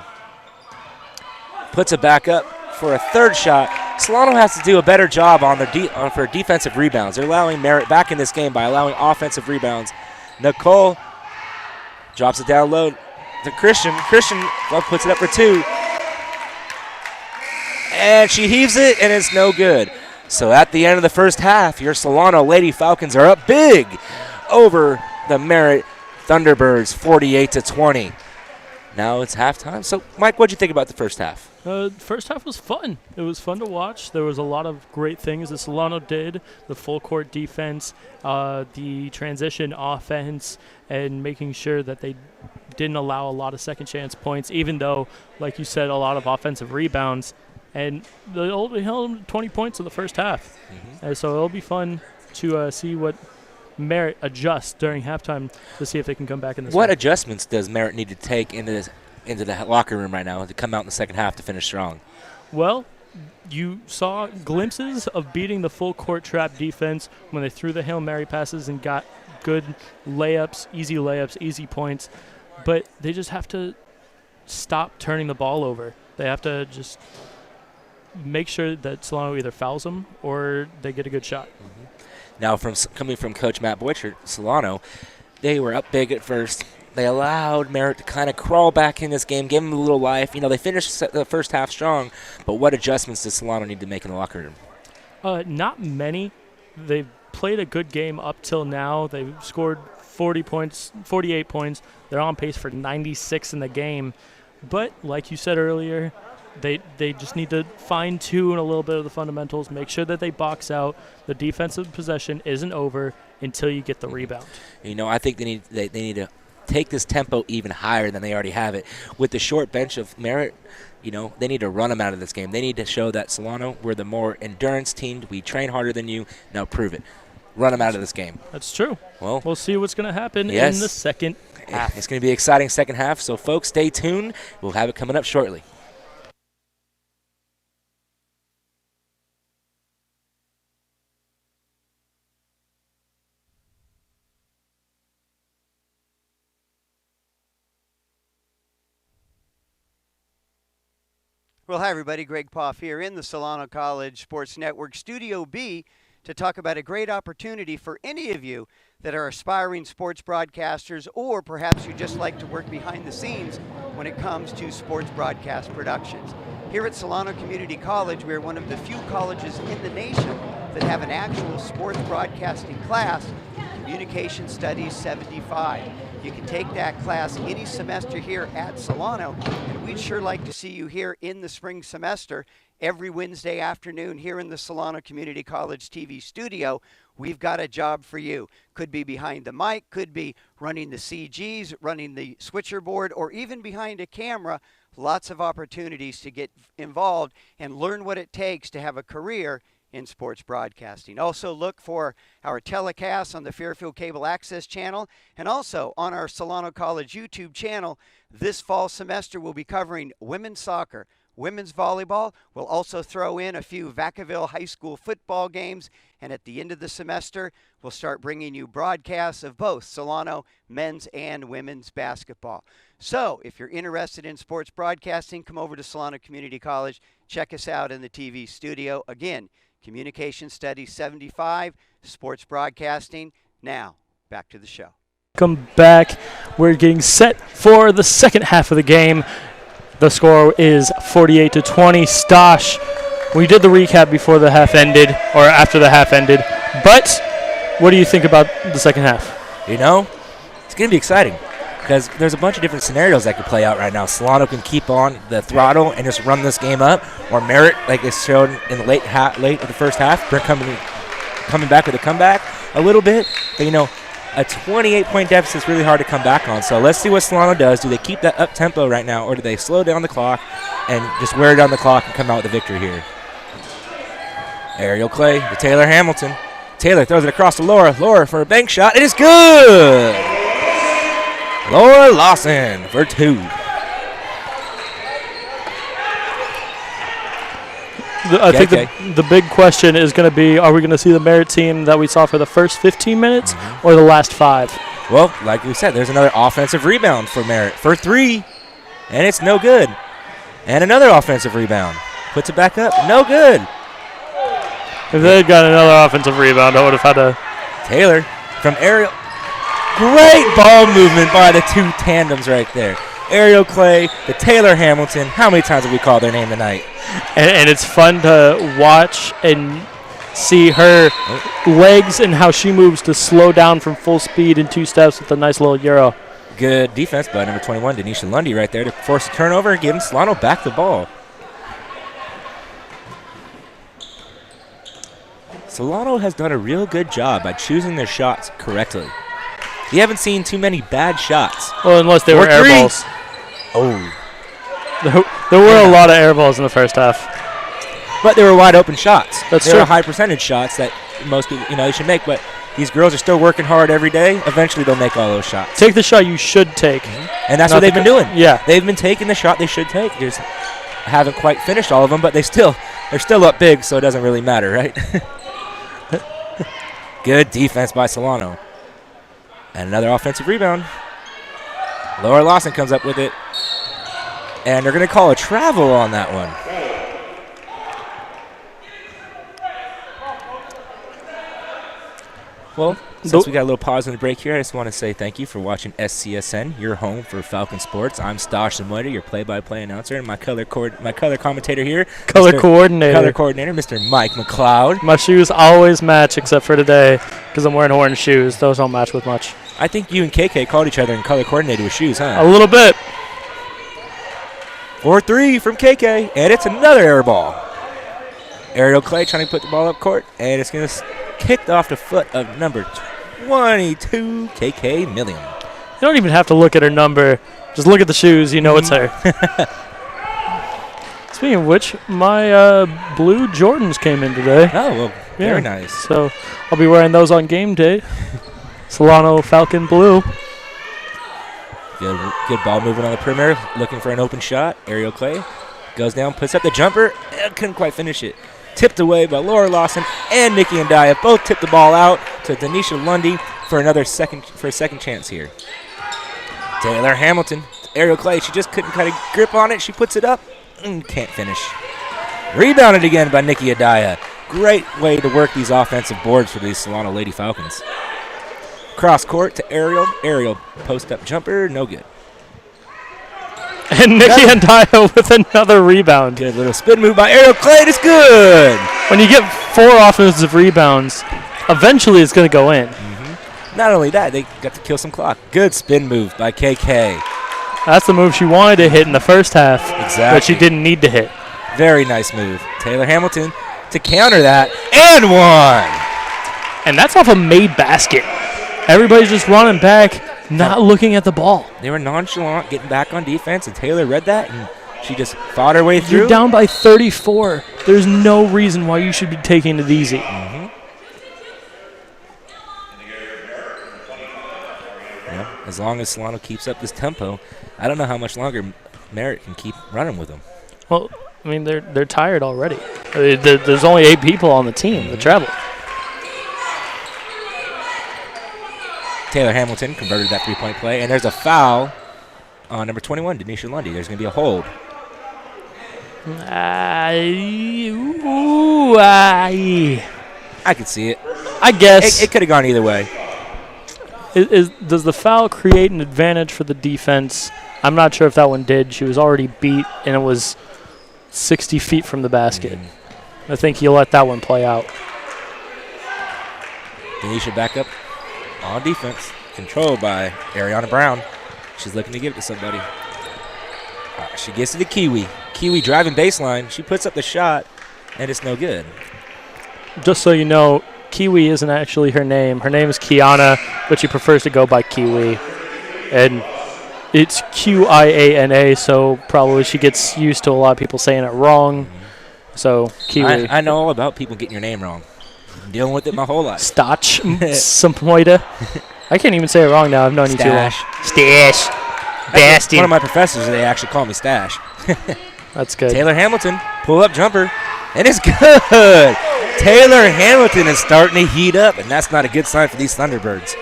Puts it back up for a third shot. Solano has to do a better job on their for defensive rebounds. They're allowing Merritt back in this game by allowing offensive rebounds. Nicole drops it down low to Christian. Christian puts it up for two. And she heaves it, and it's no good. So at the end of the first half, your Solano Lady Falcons are up big over the Merritt Thunderbirds, 48-20. Now it's halftime. So, Mike, what'd you think about the first half? First half was fun. It was fun to watch. There was a lot of great things that Solano did. The full court defense, the transition offense, and making sure that they didn't allow a lot of second chance points, even though, like you said, a lot of offensive rebounds. And they held 20 points in the first half. And so it'll be fun to see what Merritt adjusts during halftime to see if they can come back in this. What adjustments does Merritt need to take into the locker room right now to come out in the second half to finish strong? Well, you saw glimpses of beating the full court trap defense when they threw the Hail Mary passes and got good layups, easy points. But they just have to stop turning the ball over. They have to just make sure that Solano either fouls them or they get a good shot. Now, coming from Coach Matt Boychert, Solano, they were up big at first. They allowed Merritt to kind of crawl back in this game, give him a little life. They finished the first half strong, but what adjustments does Solano need to make in the locker room? Not many. They've played a good game up till now. They've scored 48 points. They're on pace for 96 in the game. But like you said earlier, they just need to fine-tune a little bit of the fundamentals, make sure that they box out. The defensive possession isn't over until you get the rebound. I think they need to take this tempo even higher than they already have it. With the short bench of Merritt, they need to run them out of this game. They need to show that Solano, we're the more endurance team. We train harder than you. Now prove it. Run them out of this game. That's true. Well, we'll see what's going to happen yes. in the second half. It's going to be an exciting second half, so folks, stay tuned. We'll have it coming up shortly. Well, hi, everybody. Greg Poff here in the Solano College Sports Network Studio B to talk about a great opportunity for any of you that are aspiring sports broadcasters, or perhaps you just like to work behind the scenes when it comes to sports broadcast productions. Here at Solano Community College, we are one of the few colleges in the nation that have an actual sports broadcasting class, Communication Studies 75. You can take that class any semester here at Solano, and we'd sure like to see you here in the spring semester every Wednesday afternoon here in the Solano Community College TV studio. We've got a job for you. Could be behind the mic, could be running the CGs, running the switcher board, or even behind a camera. Lots of opportunities to get involved and learn what it takes to have a career in sports broadcasting. Also look for our telecasts on the Fairfield Cable Access channel and also on our Solano College YouTube channel. This fall semester we'll be covering women's soccer, women's volleyball. We'll also throw in a few Vacaville High School football games, and at the end of the semester we'll start bringing you broadcasts of both Solano men's and women's basketball. So if you're interested in sports broadcasting, come over to Solano Community College. Check us out in the TV studio. Again, Communication Studies 75, sports broadcasting. Now, back to the show. Welcome back. We're getting set for the second half of the game. The score is 48-20. Stosh, we did the recap before the half ended, or after the half ended, but what do you think about the second half? It's going to be exciting because there's a bunch of different scenarios that could play out right now. Solano can keep on the throttle and just run this game up, or Merritt, like it's shown in the late of the first half, they're coming back with a comeback a little bit. But, a 28-point deficit is really hard to come back on. So let's see what Solano does. Do they keep that up tempo right now, or do they slow down the clock and just wear down the clock and come out with a victory here? Aerial Clay to Taylor Hamilton. Taylor throws it across to Laura. Laura for a bank shot. It is good! Laura Lawson for two. I think the big question is going to be, are we going to see the Merritt team that we saw for the first 15 minutes or the last 5? Well, like we said, there's another offensive rebound for Merritt for 3, and it's no good. And another offensive rebound. Puts it back up. No good. If they had got another offensive rebound, I would have had a... Taylor from aerial. Great ball movement by the two tandems right there. Aerial Clay to Taylor Hamilton. How many times have we called their name tonight? And it's fun to watch and see her legs and how she moves to slow down from full speed in 2 steps with a nice little euro. Good defense by number 21, Denisha Lundy, right there to force a turnover and give Solano back the ball. Solano has done a real good job by choosing their shots correctly. You haven't seen too many bad shots. Well, unless they were air balls. Oh. There were a lot of air balls in the first half. But they were wide open shots. That's they true. were high percentage shots that most people, they should make. But these girls are still working hard every day. Eventually they'll make all those shots. Take the shot you should take. And that's what they've been doing. Yeah. They've been taking the shot they should take. Just haven't quite finished all of them, but they still They're still up big, so it doesn't really matter, right? Good defense by Solano. And another offensive rebound. Laura Lawson comes up with it. And they're going to call a travel on that one. Well, since we got a little pause in the break here, I just want to say thank you for watching SCSN, your home for Falcon Sports. I'm Stosh Samoyda, your play-by-play announcer, and my color commentator here. Color coordinator, Mr. Mike McLeod. My shoes always match except for today because I'm wearing orange shoes. Those don't match with much. I think you and KK called each other and color coordinated with shoes, huh? A little bit. 4-3 from KK, and it's another air ball. Ariel Clay trying to put the ball up court, and it's going to kicked off the foot of number 22, KK Milliam. You don't even have to look at her number. Just look at the shoes. You know it's her. Speaking of which, my blue Jordans came in today. Oh, well, very nice. So I'll be wearing those on game day. Solano Falcon blue. Good ball movement on the perimeter, looking for an open shot. Ariel Clay goes down, puts up the jumper, couldn't quite finish it. Tipped away by Laura Lawson and Nikki and Daya. Both tipped the ball out to Denisha Lundy for a second chance here. Taylor Hamilton, Ariel Clay, she just couldn't kind of grip on it. She puts it up and can't finish. Rebounded again by Nikki Adaya. Great way to work these offensive boards for these Solano Lady Falcons. Cross court to Ariel. Ariel post up jumper, no good. And Nikki Andaya with another rebound. Good little spin move by Ariel Clay. It's good. When you get 4 offensive rebounds, eventually it's going to go in. Not only that, they got to kill some clock. Good spin move by KK. That's the move she wanted to hit in the first half. Exactly. But she didn't need to hit. Very nice move. Taylor Hamilton to counter that. And one. And that's off a made basket. Everybody's just running back, not looking at the ball. They were nonchalant, getting back on defense, and Taylor read that, and she just fought her way through. You're down by 34. There's no reason why you should be taking it easy. Yeah, as long as Solano keeps up this tempo, I don't know how much longer Merritt can keep running with them. Well, I mean, they're tired already. There's only 8 people on the team that travel. Taylor Hamilton converted that three-point play, and there's a foul on number 21, Denisha Lundy. There's going to be a hold. I could see it. I guess. It could have gone either way. Does the foul create an advantage for the defense? I'm not sure if that one did. She was already beat, and it was 60 feet from the basket. I think you let that one play out. Denisha back up on defense, controlled by Ariana Brown. She's looking to give it to somebody. She gets to the Kiwi. Kiwi driving baseline. She puts up the shot, and it's no good. Just so you know, Kiwi isn't actually her name. Her name is Kiana, but she prefers to go by Kiwi. And it's Qiana, so probably she gets used to a lot of people saying it wrong. So, Kiwi. I know all about people getting your name wrong. I'm dealing with it my whole life. Stoch Samoyda. I can't even say it wrong now. I've known you too long. Stash. Bastion. One of my professors, they actually call me Stash. That's good. Taylor Hamilton, pull-up jumper, and it's good. Taylor Hamilton is starting to heat up, and that's not a good sign for these Thunderbirds.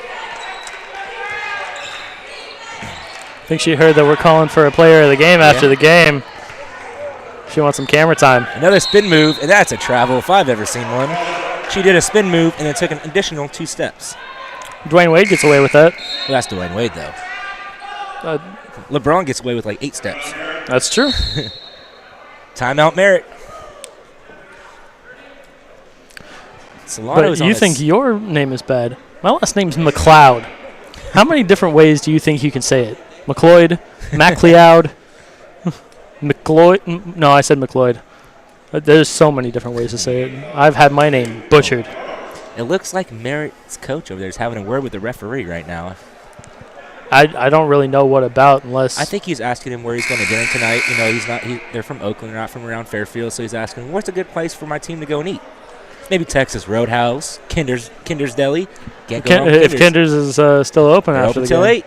I think she heard that we're calling for a player of the game after the game. She wants some camera time. Another spin move, and that's a travel if I've ever seen one. She did a spin move and then took an additional 2 steps. Dwayne Wade gets away with that. Well, that's Dwayne Wade, though. LeBron gets away with like 8 steps. That's true. Timeout Merritt. But you think your name is bad. My last name's McLeod. How many different ways do you think you can say it? McLeod? MacLeod? McLeod? No, I said McLeod. There's so many different ways to say it. I've had my name butchered. It looks like Merritt's coach over there is having a word with the referee right now. I don't really know what about unless... I think he's asking him where he's going to dinner tonight. You know, they're from Oakland, they're not from around Fairfield, so he's asking, what's a good place for my team to go and eat? Maybe Texas Roadhouse, Kinder's Deli. Can't go wrong with if Kinder's is still open after the game. Open till 8.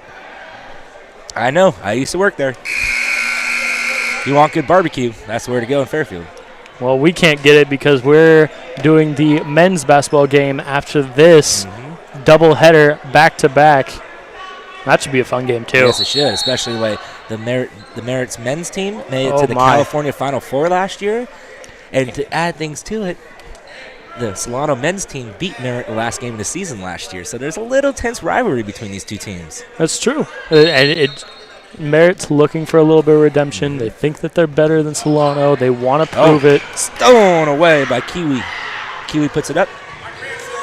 I know. I used to work there. You want good barbecue, that's where to go in Fairfield. Well, we can't get it because we're doing the men's basketball game after this doubleheader back-to-back. That should be a fun game, too. Yes, it should, especially the way the Merritt's men's team made it to the California Final Four last year. And to add things to it, the Solano men's team beat Merritt the last game of the season last year. So there's a little tense rivalry between these two teams. That's true. And Merritt's looking for a little bit of redemption. They think that they're better than Solano. They want to prove it. Stolen away by Kiwi. Kiwi puts it up,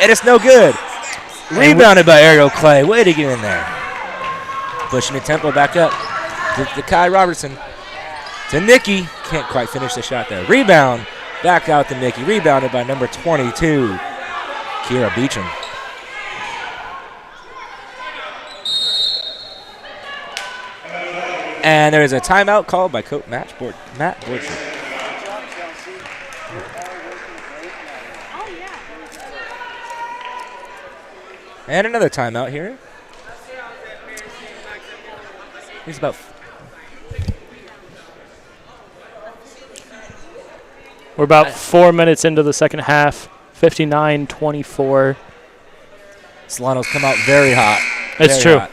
and it's no good. Rebounded by Ariel Clay. Way to get in there. Pushing the tempo back up to Kai Robertson. To Nikki. Can't quite finish the shot there. Rebound. Back out to Nikki. Rebounded by number 22, Kira Beecham. And there is a timeout called by Coach Matt Borchard. And another timeout here. He's about. We're about 4 minutes into the second half, 59-24. Solano's come out very hot. It's true. Hot.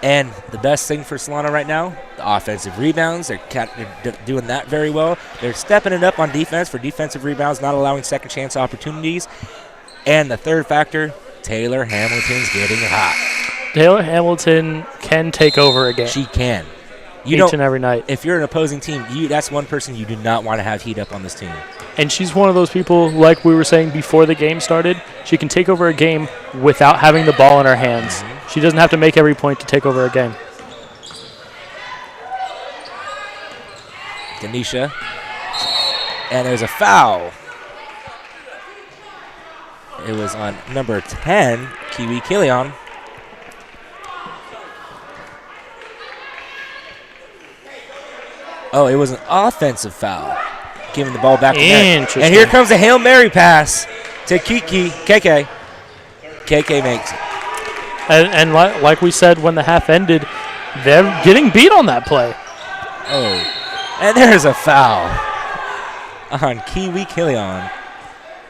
And the best thing for Solano right now, the offensive rebounds. They're doing that very well. They're stepping it up on defense for defensive rebounds, not allowing second chance opportunities. And the third factor, Taylor Hamilton's getting hot. Taylor Hamilton can take over a game. She can. Each and every night. If you're an opposing team, that's one person you do not want to have heat up on this team. And she's one of those people, like we were saying before the game started, she can take over a game without having the ball in her hands. She doesn't have to make every point to take over a game. Denisha. And there's a foul. It was on number 10, Kiwi Killian. Oh, it was an offensive foul. Giving the ball back to Merritt. And here comes a Hail Mary pass to KK. KK makes it. And like we said when the half ended, they're getting beat on that play. Oh, and there's a foul on Kiwi Killian.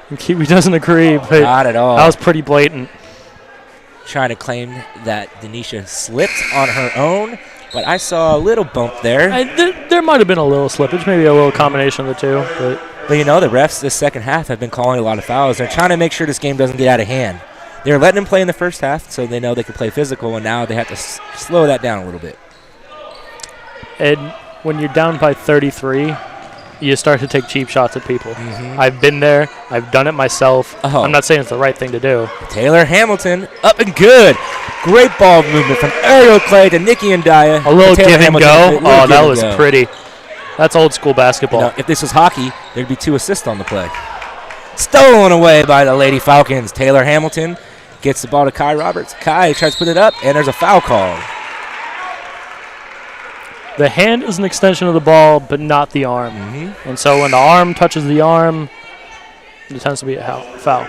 And Kiwi doesn't agree, but not at all. That was pretty blatant. Trying to claim that Denisha slipped on her own, but I saw a little bump there. There might have been a little slippage, maybe a little combination of the two. But the refs this second half have been calling a lot of fouls. They're trying to make sure this game doesn't get out of hand. They were letting them play in the first half, so they know they can play physical, and now they have to slow that down a little bit. And when you're down by 33, you start to take cheap shots at people. I've been there. I've done it myself. I'm not saying it's the right thing to do. Taylor Hamilton up and good. Great ball movement from Ariel Clay to Nikki and Daya. A little give and go. Oh, that was pretty. That's old school basketball. If this was hockey, there'd be 2 assists on the play. Stolen away by the Lady Falcons. Taylor Hamilton gets the ball to Kai Roberts. Kai tries to put it up, and there's a foul call. The hand is an extension of the ball, but not the arm. And so when the arm touches the arm, it tends to be a foul.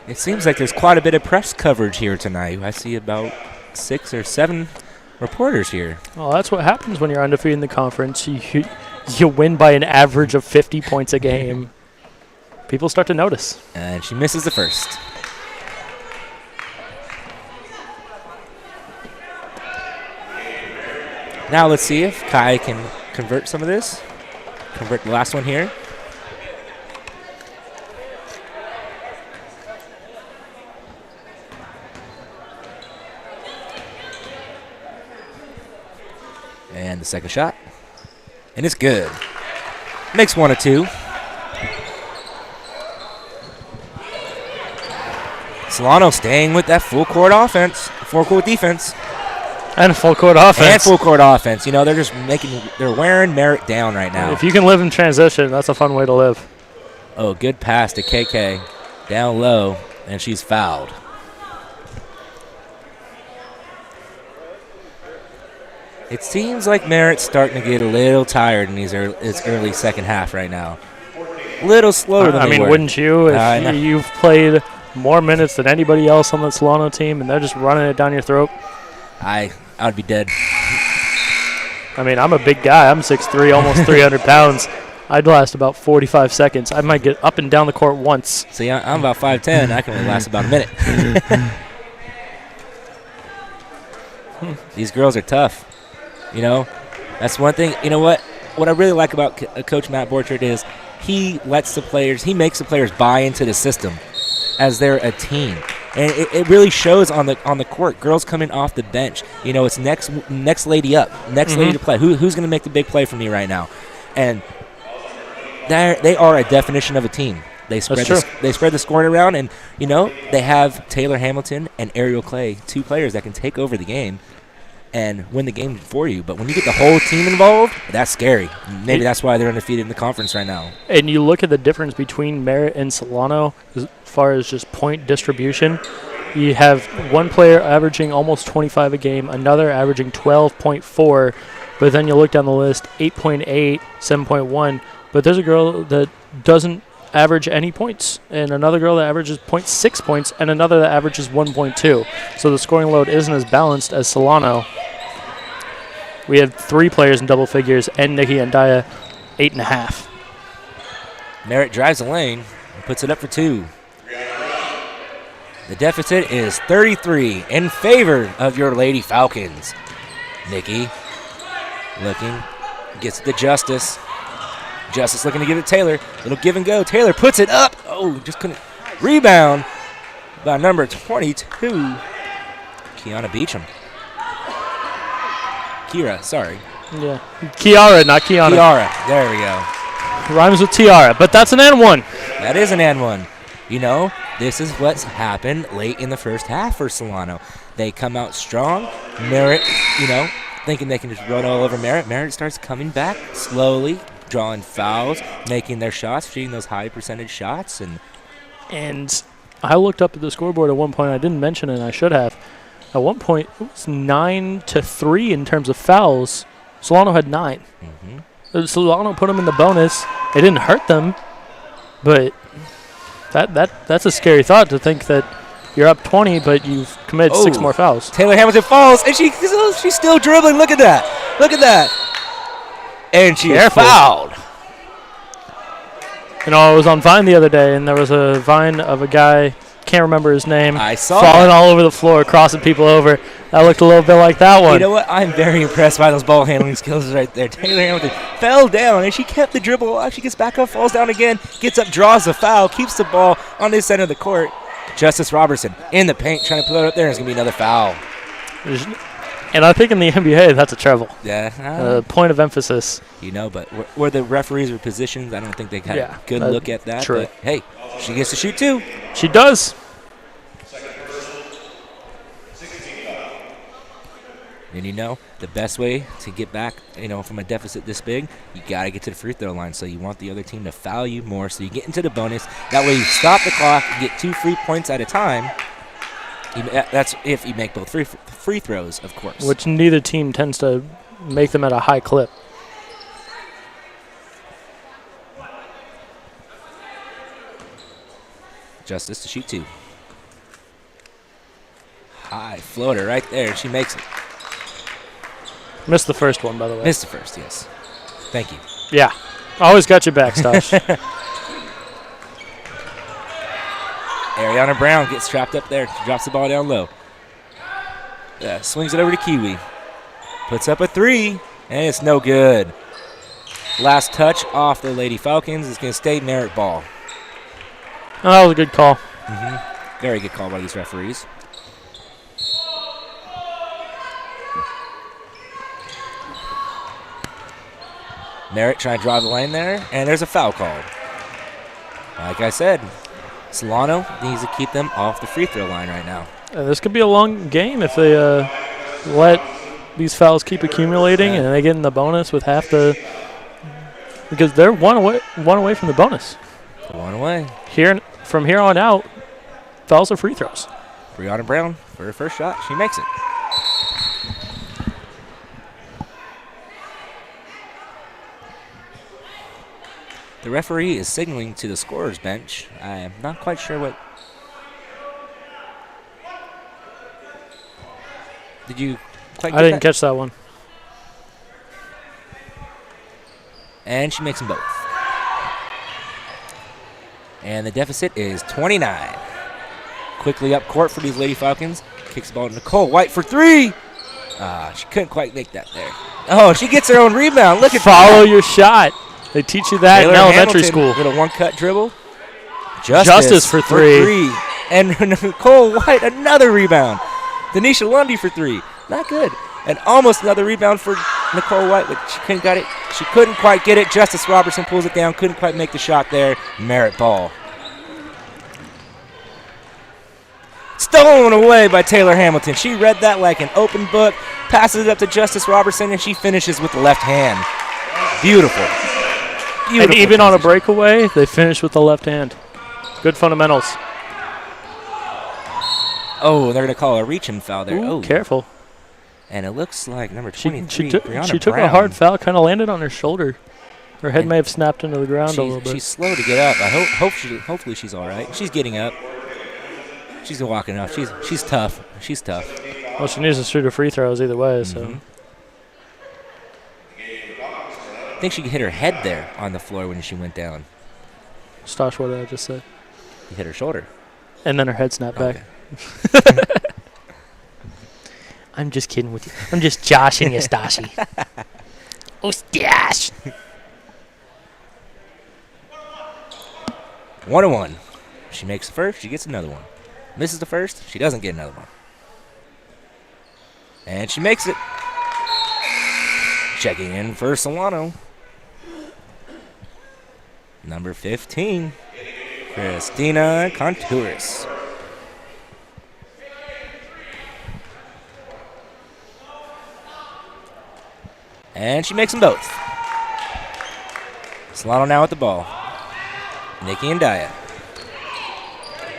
It seems like there's quite a bit of press coverage here tonight. I see about 6 or 7 reporters here. Well, that's what happens when you're undefeated in the conference. You win by an average of 50 points a game. People start to notice. And she misses the first. Now let's see if Kai can convert some of this. Convert the last one here. And the second shot. And it's good. Makes 1 of 2. Solano staying with that full court offense, full court defense. And full court offense. And full court offense. They're just they're wearing Merritt down right now. If you can live in transition, that's a fun way to live. Oh, good pass to KK. Down low, and she's fouled. It seems like Merritt's starting to get a little tired in his early second half right now. A little slower than they were. Wouldn't you? If you've played more minutes than anybody else on the Solano team, and they're just running it down your throat. I would be dead. I mean, I'm a big guy. I'm 6'3", almost 300 pounds. I'd last about 45 seconds. I might get up and down the court once. See, I'm about 5'10". I can only last about a minute. These girls are tough. You know, that's one thing. You know what? What I really like about Coach Matt Borchard is he makes the players buy into the system as they're a team. And it really shows on the court. Girls coming off the bench. You know, it's next lady up, next lady to play. Who's going to make the big play for me right now? And they are a definition of a team. They spread the scoring around, and you know they have Taylor Hamilton and Ariel Clay, 2 players that can take over the game and win the game for you. But when you get the whole team involved, that's scary. Maybe that's why they're undefeated in the conference right now. And you look at the difference between Merritt and Solano as far as just point distribution. You have one player averaging almost 25 a game, another averaging 12.4, but then you look down the list, 8.8, 7.1. But there's a girl that doesn't average any points, and another girl that averages 0.6 points, and another that averages 1.2. So the scoring load isn't as balanced as Solano. We have 3 players in double figures, and Nikki and Daya 8.5. Merritt drives the lane and puts it up for 2. The deficit is 33 in favor of your Lady Falcons. Nikki looking, gets it to Justice. Justice looking to give it to Taylor. Little give and go. Taylor puts it up. Oh, just couldn't. Rebound by number 22, Kiana Beecham. Kira, sorry. Yeah. Kiara, not Kiana. Kiara. There we go. Rhymes with Tiara, but that's an and one. That is an and one. You know, this is what's happened late in the first half for Solano. They come out strong. Merritt, you know, thinking they can just run all over Merritt. Merritt starts coming back slowly, drawing fouls, making their shots, shooting those high percentage shots. And I looked up at the scoreboard at one point. I didn't mention it, and I should have. At one point, it was 9-3 in terms of fouls. Solano had 9. Solano put them in the bonus. It didn't hurt them, but that's a scary thought to think that you're up 20, but you've committed 6 more fouls. Taylor Hamilton falls, and she's still dribbling. Look at that. Look at that. And she is fouled. You know, I was on Vine the other day, and there was a Vine of a guy, can't remember his name, I saw falling that. all over the floor, crossing people over. That looked a little bit like that one. You know what? I'm very impressed by those ball handling skills right there. Taylor Hamilton fell down, and she kept the dribble. She gets back up, falls down again, gets up, draws the foul, keeps the ball on this end of the court. Justice Robertson in the paint, trying to put it up there, and it's going to be another foul. And I think in the NBA, that's a travel. Yeah. Point of emphasis. You know, but where the referees were positioned, I don't think they had a good look at that. True. But, hey, she gets to shoot too. She does. And you know, the best way to get back, you know, from a deficit this big, you got to get to the free throw line. So you want the other team to foul you more so you get into the bonus. That way you stop the clock and get 2 free points at a time. That's if you make both free throws, of course. Which neither team tends to make them at a high clip. Justice to shoot 2. High floater right there. She makes it. Missed the first one, by the way. Missed the first, yes. Thank you. Yeah. Always got your back, Stosh. Ariana Brown gets trapped up there. She drops the ball down low. Swings it over to Kiwi. Puts up a 3, and it's no good. Last touch off the Lady Falcons is going to stay Merritt ball. Oh, that was a good call. Very good call by these referees. Merritt trying to drive the lane there, and there's a foul called. Like I said, Solano needs to keep them off the free throw line right now. This could be a long game if they let these fouls keep accumulating and they get in the bonus with half the – because they're one away from the bonus. One away. From here on out, fouls are free throws. Brianna Brown for her first shot. She makes it. The referee is signaling to the scorer's bench. I am not quite sure what. Did you quite get I didn't that? catch that one. And she makes them both. And the deficit is 29. Quickly up court for these Lady Falcons. Kicks the ball to Nicole White for 3. She couldn't quite make that there. Oh, she gets her own rebound. Look at Follow your shot. They teach you that Taylor in elementary Hamilton school. with a one-cut dribble. Justice for 3. And Nicole White, another rebound. Denisha Lundy for 3. Not good. And almost another rebound for Nicole White, but she couldn't get it. She couldn't quite get it. Justice Robertson pulls it down. Couldn't quite make the shot there. Merritt ball. Stolen away by Taylor Hamilton. She read that like an open book, passes it up to Justice Robertson, and she finishes with the left hand. Beautiful. And even on a breakaway, they finish with the left hand. Good fundamentals. Oh, they're going to call a reach-in foul there. Ooh, Oh, careful. And it looks like number She 23, took Brianna a hard Brown. foul, kind of landed on her shoulder. Her head And may have snapped into the ground a little bit. She's slow to get up. Hopefully she's all right. She's getting up. She's walking up. She's tough. She's tough. Well, she needs to shoot her free throws either way, so. Mhm. I think she hit her head there on the floor when she went down. Stosh, what did I just say? You hit her shoulder. And then her head snapped back. Okay. I'm just kidding with you. I'm just joshing you, Stashy. Oh, Stash. 1-1. She makes the first. She gets another one. Misses the first. She doesn't get another one. And she makes it. Checking in for Solano. Number 15, Christina Contouris. And she makes them both. Solano now with the ball. Nikki and Daya.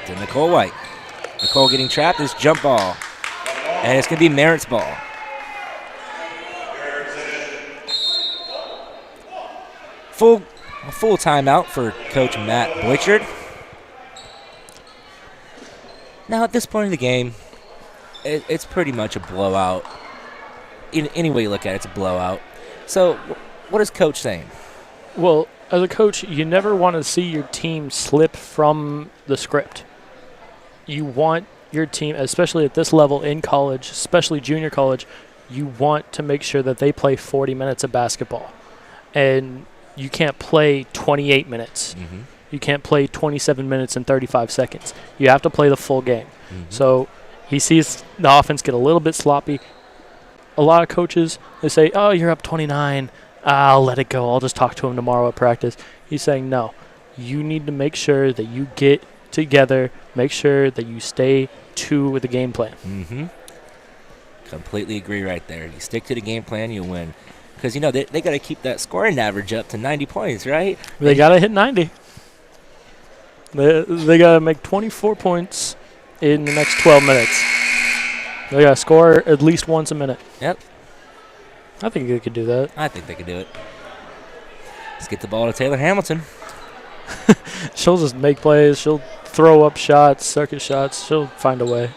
To Nicole White. Nicole getting trapped. This jump ball. And it's going to be Merritt's ball. A full timeout for Coach Matt Boychard. Now at this point in the game, it's pretty much a blowout. In any way you look at it, it's a blowout. So what is Coach saying? Well, as a coach, you never want to see your team slip from the script. You want your team, especially at this level in college, especially junior college, you want to make sure that they play 40 minutes of basketball. And you can't play 28 minutes. Mm-hmm. You can't play 27 minutes and 35 seconds. You have to play the full game. Mm-hmm. So he sees the offense get a little bit sloppy. A lot of coaches, they say, oh, you're up 29. I'll let it go. I'll just talk to him tomorrow at practice. He's saying, no, you need to make sure that you get together, make sure that you stay true with the game plan. Mm-hmm. Completely agree right there. You stick to the game plan, you win. Because, you know, they got to keep that scoring average up to 90 points, right? They got to hit 90. They got to make 24 points in the next 12 minutes. They got to score at least once a minute. Yep. I think they could do that. I think they could do it. Let's get the ball to Taylor Hamilton. She'll just make plays. She'll throw up shots, circuit shots. She'll find a way.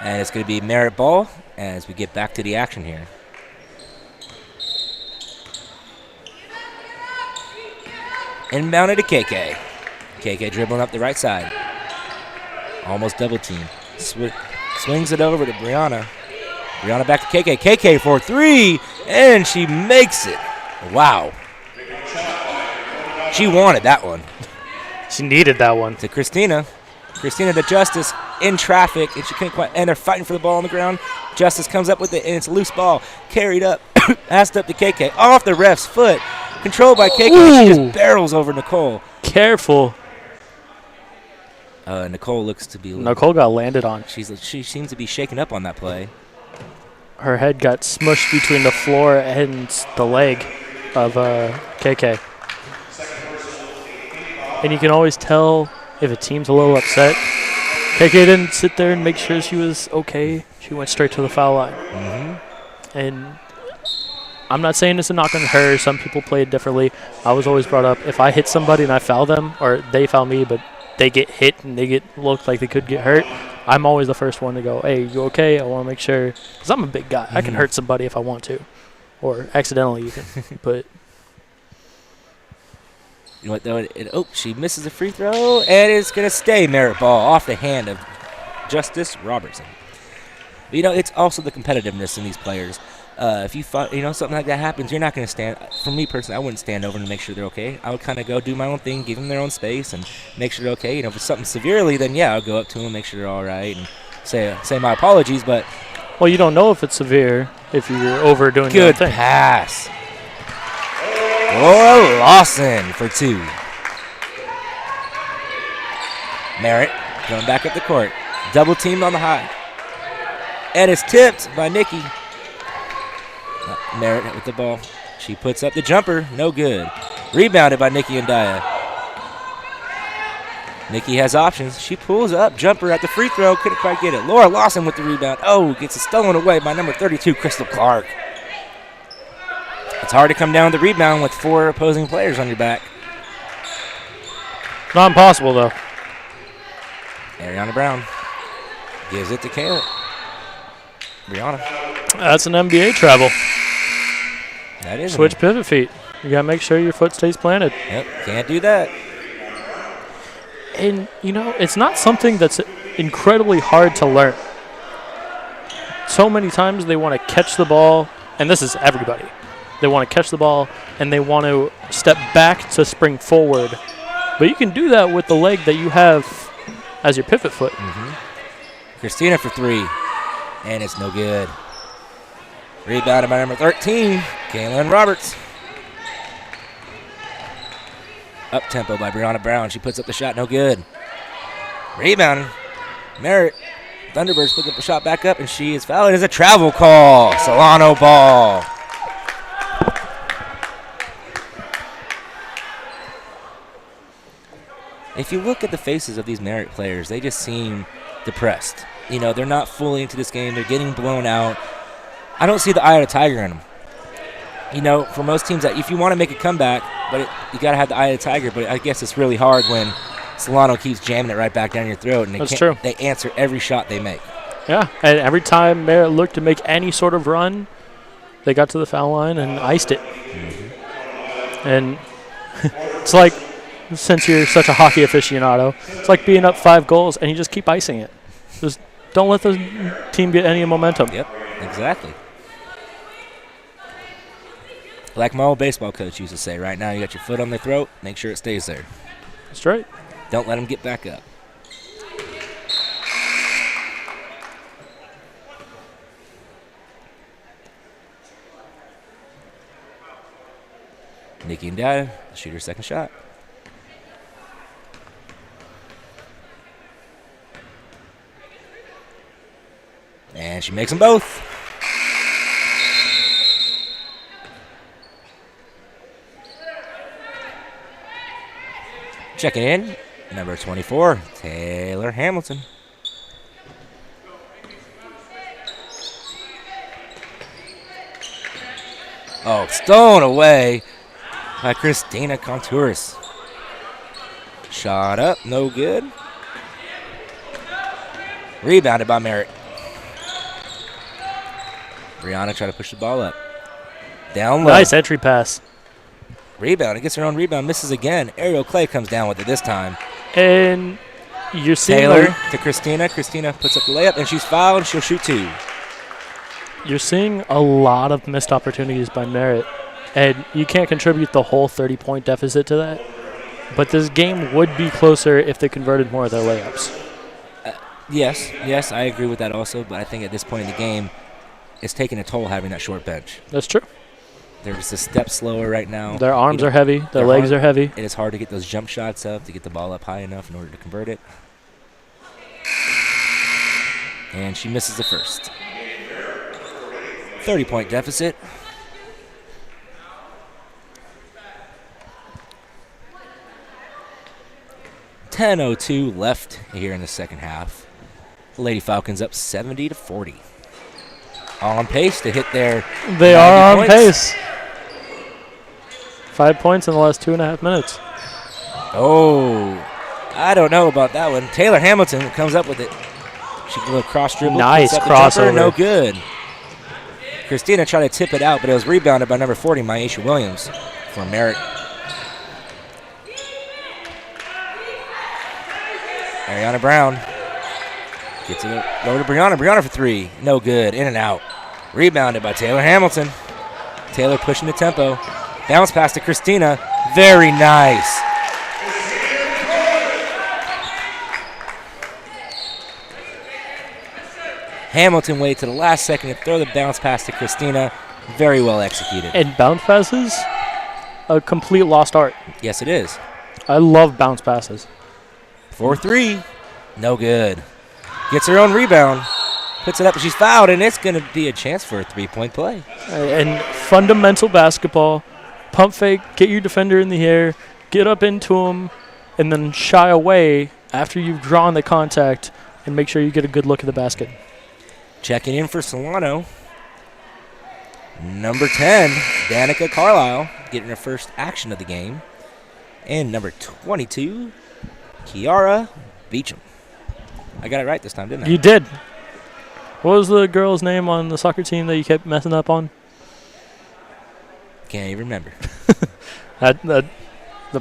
And it's going to be Merritt ball as we get back to the action here. Inbounded to KK. KK dribbling up the right side. Almost double team. Swings it over to Brianna. Brianna back to KK. KK for 3, and she makes it. Wow. She wanted that one. She needed that one. To Christina. Christina to Justice in traffic, and she couldn't quite. And they're fighting for the ball on the ground. Justice comes up with it, and it's a loose ball. Carried up, passed up to KK. Off the ref's foot. Controlled by KK. She just barrels over Nicole. Careful. Nicole looks to be. Nicole got landed on. She seems to be shaken up on that play. Her head got smushed between the floor and the leg of KK. And you can always tell if a team's a little upset. KK didn't sit there and make sure she was okay. She went straight to the foul line. Mm-hmm. And I'm not saying it's a knock on her. Some people play it differently. I was always brought up, if I hit somebody and I foul them, or they foul me, but they get hit and they look like they could get hurt, I'm always the first one to go, hey, you okay? I want to make sure. Because I'm a big guy. I can hurt somebody if I want to. Or accidentally even. But You know what, though? She misses the free throw, and it's going to stay Merritt ball off the hand of Justice Robertson. But, it's also the competitiveness in these players. If you thought, something like that happens, you're not going to stand. For me personally, I wouldn't stand over to make sure they're okay. I would kind of go do my own thing, give them their own space, and make sure they're okay. If it's something severely, then yeah, I'll go up to them, make sure they're all right, and say my apologies. But well, you don't know if it's severe if you're overdoing your good thing. pass, Laura Lawson for 2. Merritt going back up the court, double teamed on the high, and it's tipped by Nikki. Merritt with the ball. She puts up the jumper. No good. Rebounded by Nikki and Daya. Nikki has options. She pulls up. Jumper at the free throw. Couldn't quite get it. Laura Lawson with the rebound. Oh, gets it stolen away by number 32, Crystal Clark. It's hard to come down with the rebound with 4 opposing players on your back. Not impossible, though. Ariana Brown gives it to Kayla. Brianna. That's an NBA travel. That is. Switch pivot feet. You got to make sure your foot stays planted. Yep, can't do that. And, it's not something that's incredibly hard to learn. So many times they want to catch the ball, and this is everybody. They want to catch the ball, and they want to step back to spring forward. But you can do that with the leg that you have as your pivot foot. Christina for 3, and it's no good. Rebounded by number 13, Kaylin Roberts. Up-tempo by Brianna Brown. She puts up the shot, no good. Rebounding. Merritt. Thunderbirds put the shot back up, and she is fouled. It is a travel call. Solano ball. If you look at the faces of these Merritt players, they just seem depressed. They're not fully into this game. They're getting blown out. I don't see the eye of the tiger in them. For most teams, if you want to make a comeback, but you got to have the eye of the tiger. But I guess it's really hard when Solano keeps jamming it right back down your throat, and That's true. They answer every shot they make. Yeah, and every time Merritt looked to make any sort of run, they got to the foul line and iced it. And it's like, since you're such a hockey aficionado, it's like being up 5 goals and you just keep icing it. Just don't let the team get any momentum. Yep, exactly. Like my old baseball coach used to say, right now you got your foot on their throat, make sure it stays there. That's right. Don't let them get back up. Nikki and Dada shoot her second shot. And she makes them both. Checking in, number 24, Taylor Hamilton. Oh, stolen away by Christina Contouris. Shot up, no good. Rebounded by Merritt. Brianna trying to push the ball up. Down low. Nice entry pass. Rebound. It gets her own rebound. Misses again. Ariel Clay comes down with it this time. And you're seeing Taylor to Christina. Christina puts up the layup, and she's fouled. She'll shoot 2. You're seeing a lot of missed opportunities by Merritt. And you can't contribute the whole 30-point deficit to that. But this game would be closer if they converted more of their layups. Yes, I agree with that also. But I think at this point in the game, it's taking a toll having that short bench. That's true. They're just a step slower right now. Their arms are heavy. Their legs are heavy. It is hard to get those jump shots up, to get the ball up high enough in order to convert it. And she misses the first. 30-point deficit. .10:02 left here in the second half. The Lady Falcons up 70-40. On pace to hit their They are on points. pace. 5 points in the last 2.5 minutes. Oh, I don't know about that one. Taylor Hamilton comes up with it. She did a little cross dribble. Nice puts up the jumper, crossover. no good. Christina tried to tip it out, but it was rebounded by number 40, Maisha Williams, for Merritt. Ariana Brown gets it over to Brianna. Brianna for three. No good. In and out. Rebounded by Taylor Hamilton. Taylor pushing the tempo. Bounce pass to Christina. Very nice. Hamilton waited to the last second to throw the bounce pass to Christina. Very well executed. And bounce passes, a complete lost art. Yes, it is. I love bounce passes. 4-3. No good. Gets her own rebound. Puts it up, and she's fouled, and it's going to be a chance for a three-point play. And fundamental basketball, pump fake, get your defender in the air, get up into him, and then shy away after you've drawn the contact and make sure you get a good look at the basket. Checking in for Solano. Number 10, Danica Carlisle, getting her first action of the game. And number 22, Kiara Beecham. I got it right this time, didn't I? You did. What was the girl's name on the soccer team that you kept messing up on? Can't even remember. That Good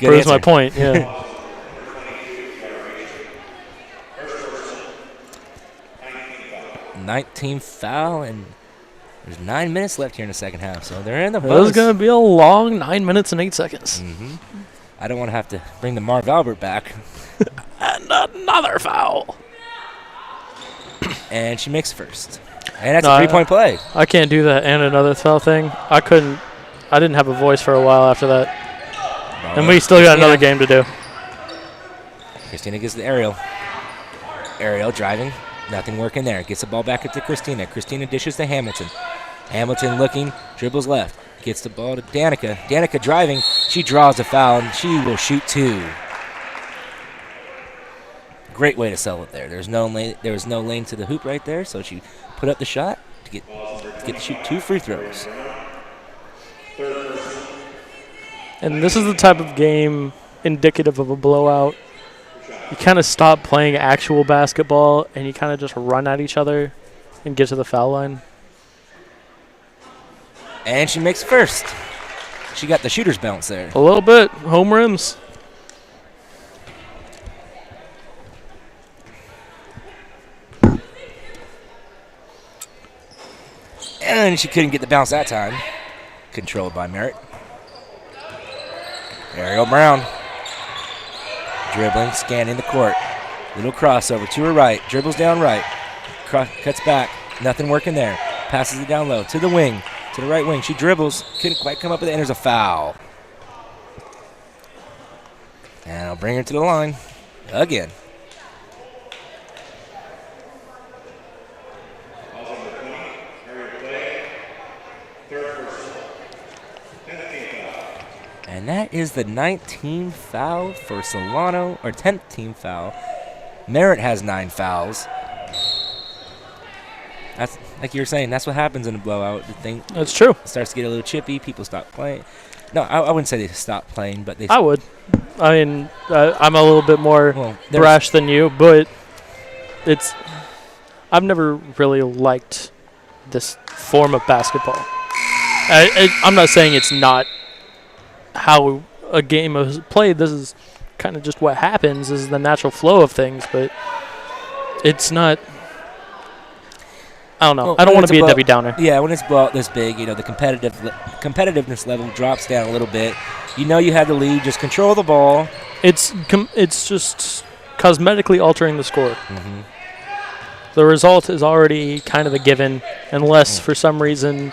proves my answer. point, yeah. 19th foul, and there's 9 minutes left here in the second half, so they're in the This is buzz. going to be a long 9 minutes and 8 seconds. I don't want to have to bring the Marv Albert back. And another foul. And she makes first. And that's No, a three-point play. I can't do that and another foul thing. I didn't have a voice for a while after that. And we still got another game to do. Christina gets the aerial. Aerial driving. Nothing working there. Gets the ball back up to Christina. Christina dishes to Hamilton. Hamilton looking. Dribbles left. Gets the ball to Danica. Danica driving. She draws a foul, and she will shoot two. Great way to sell it there. There was no lane to the hoop right there, so she put up the shot to get to shoot two free throws. And this is the type of game indicative of a blowout. You kind of stop playing actual basketball and you kind of just run at each other and get to the foul line. And she makes first. She got the shooter's bounce there. A little bit. Home rims. And she couldn't get the bounce that time. Controlled by Merritt. Ariel Brown. Dribbling, scanning the court. Little crossover to her right. Dribbles down right. Cuts back. Nothing working there. Passes it down low to the wing. To the right wing. She dribbles. Couldn't quite come up with it. And there's a foul. And I'll bring her to the line again. And that is the 19th foul for Solano, or 10th team foul. Merritt has 9 fouls. That's like you were saying. That's what happens in a blowout. The thing That's true. starts to get a little chippy. People stop playing. No, I wouldn't say they stop playing, but they. I would. I mean, I'm a little bit more Well, brash than you, but I've never really liked this form of basketball. I'm not saying it's not how a game is played. This is kind of just what happens. This is the natural flow of things, but it's not. I don't know. Well, I don't when want it's to be a a Debbie Downer. Yeah, when it's blowout this big, the competitiveness level drops down a little bit. You know you had the lead. Just control the ball. It's just cosmetically altering the score. The result is already kind of a given, unless for some reason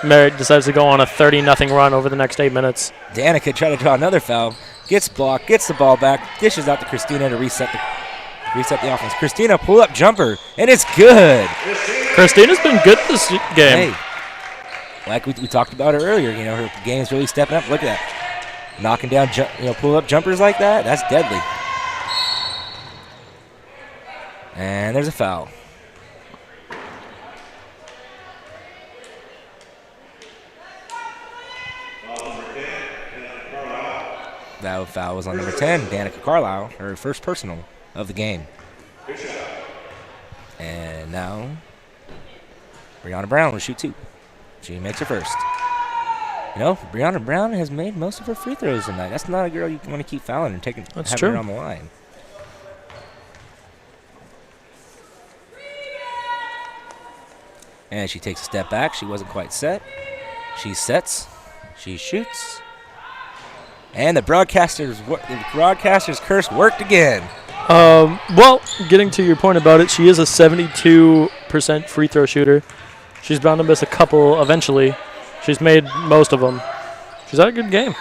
Merritt decides to go on a 30-0 run over the next 8 minutes. Danica tried to draw another foul. Gets blocked. Gets the ball back. Dishes out to Christina to reset the offense. Christina pull-up jumper, and it's good. Christina's been good this game. Hey, like we talked about her earlier, her game's really stepping up. Look at that. Knocking down pull-up jumpers like that, that's deadly. And there's a foul. That foul was on number 10, Danica Carlisle, her first personal of the game. And And now, Brianna Brown will shoot 2. She makes her first. You know, Brianna Brown has made most of her free throws tonight. That's not a girl you want to keep fouling and having her on the line. And she takes a step back. She wasn't quite set. She sets. She shoots. And the broadcaster's curse worked again. Well, getting to your point about it, she is a 72% free throw shooter. She's bound to miss a couple eventually. She's made most of them. She's had a good game.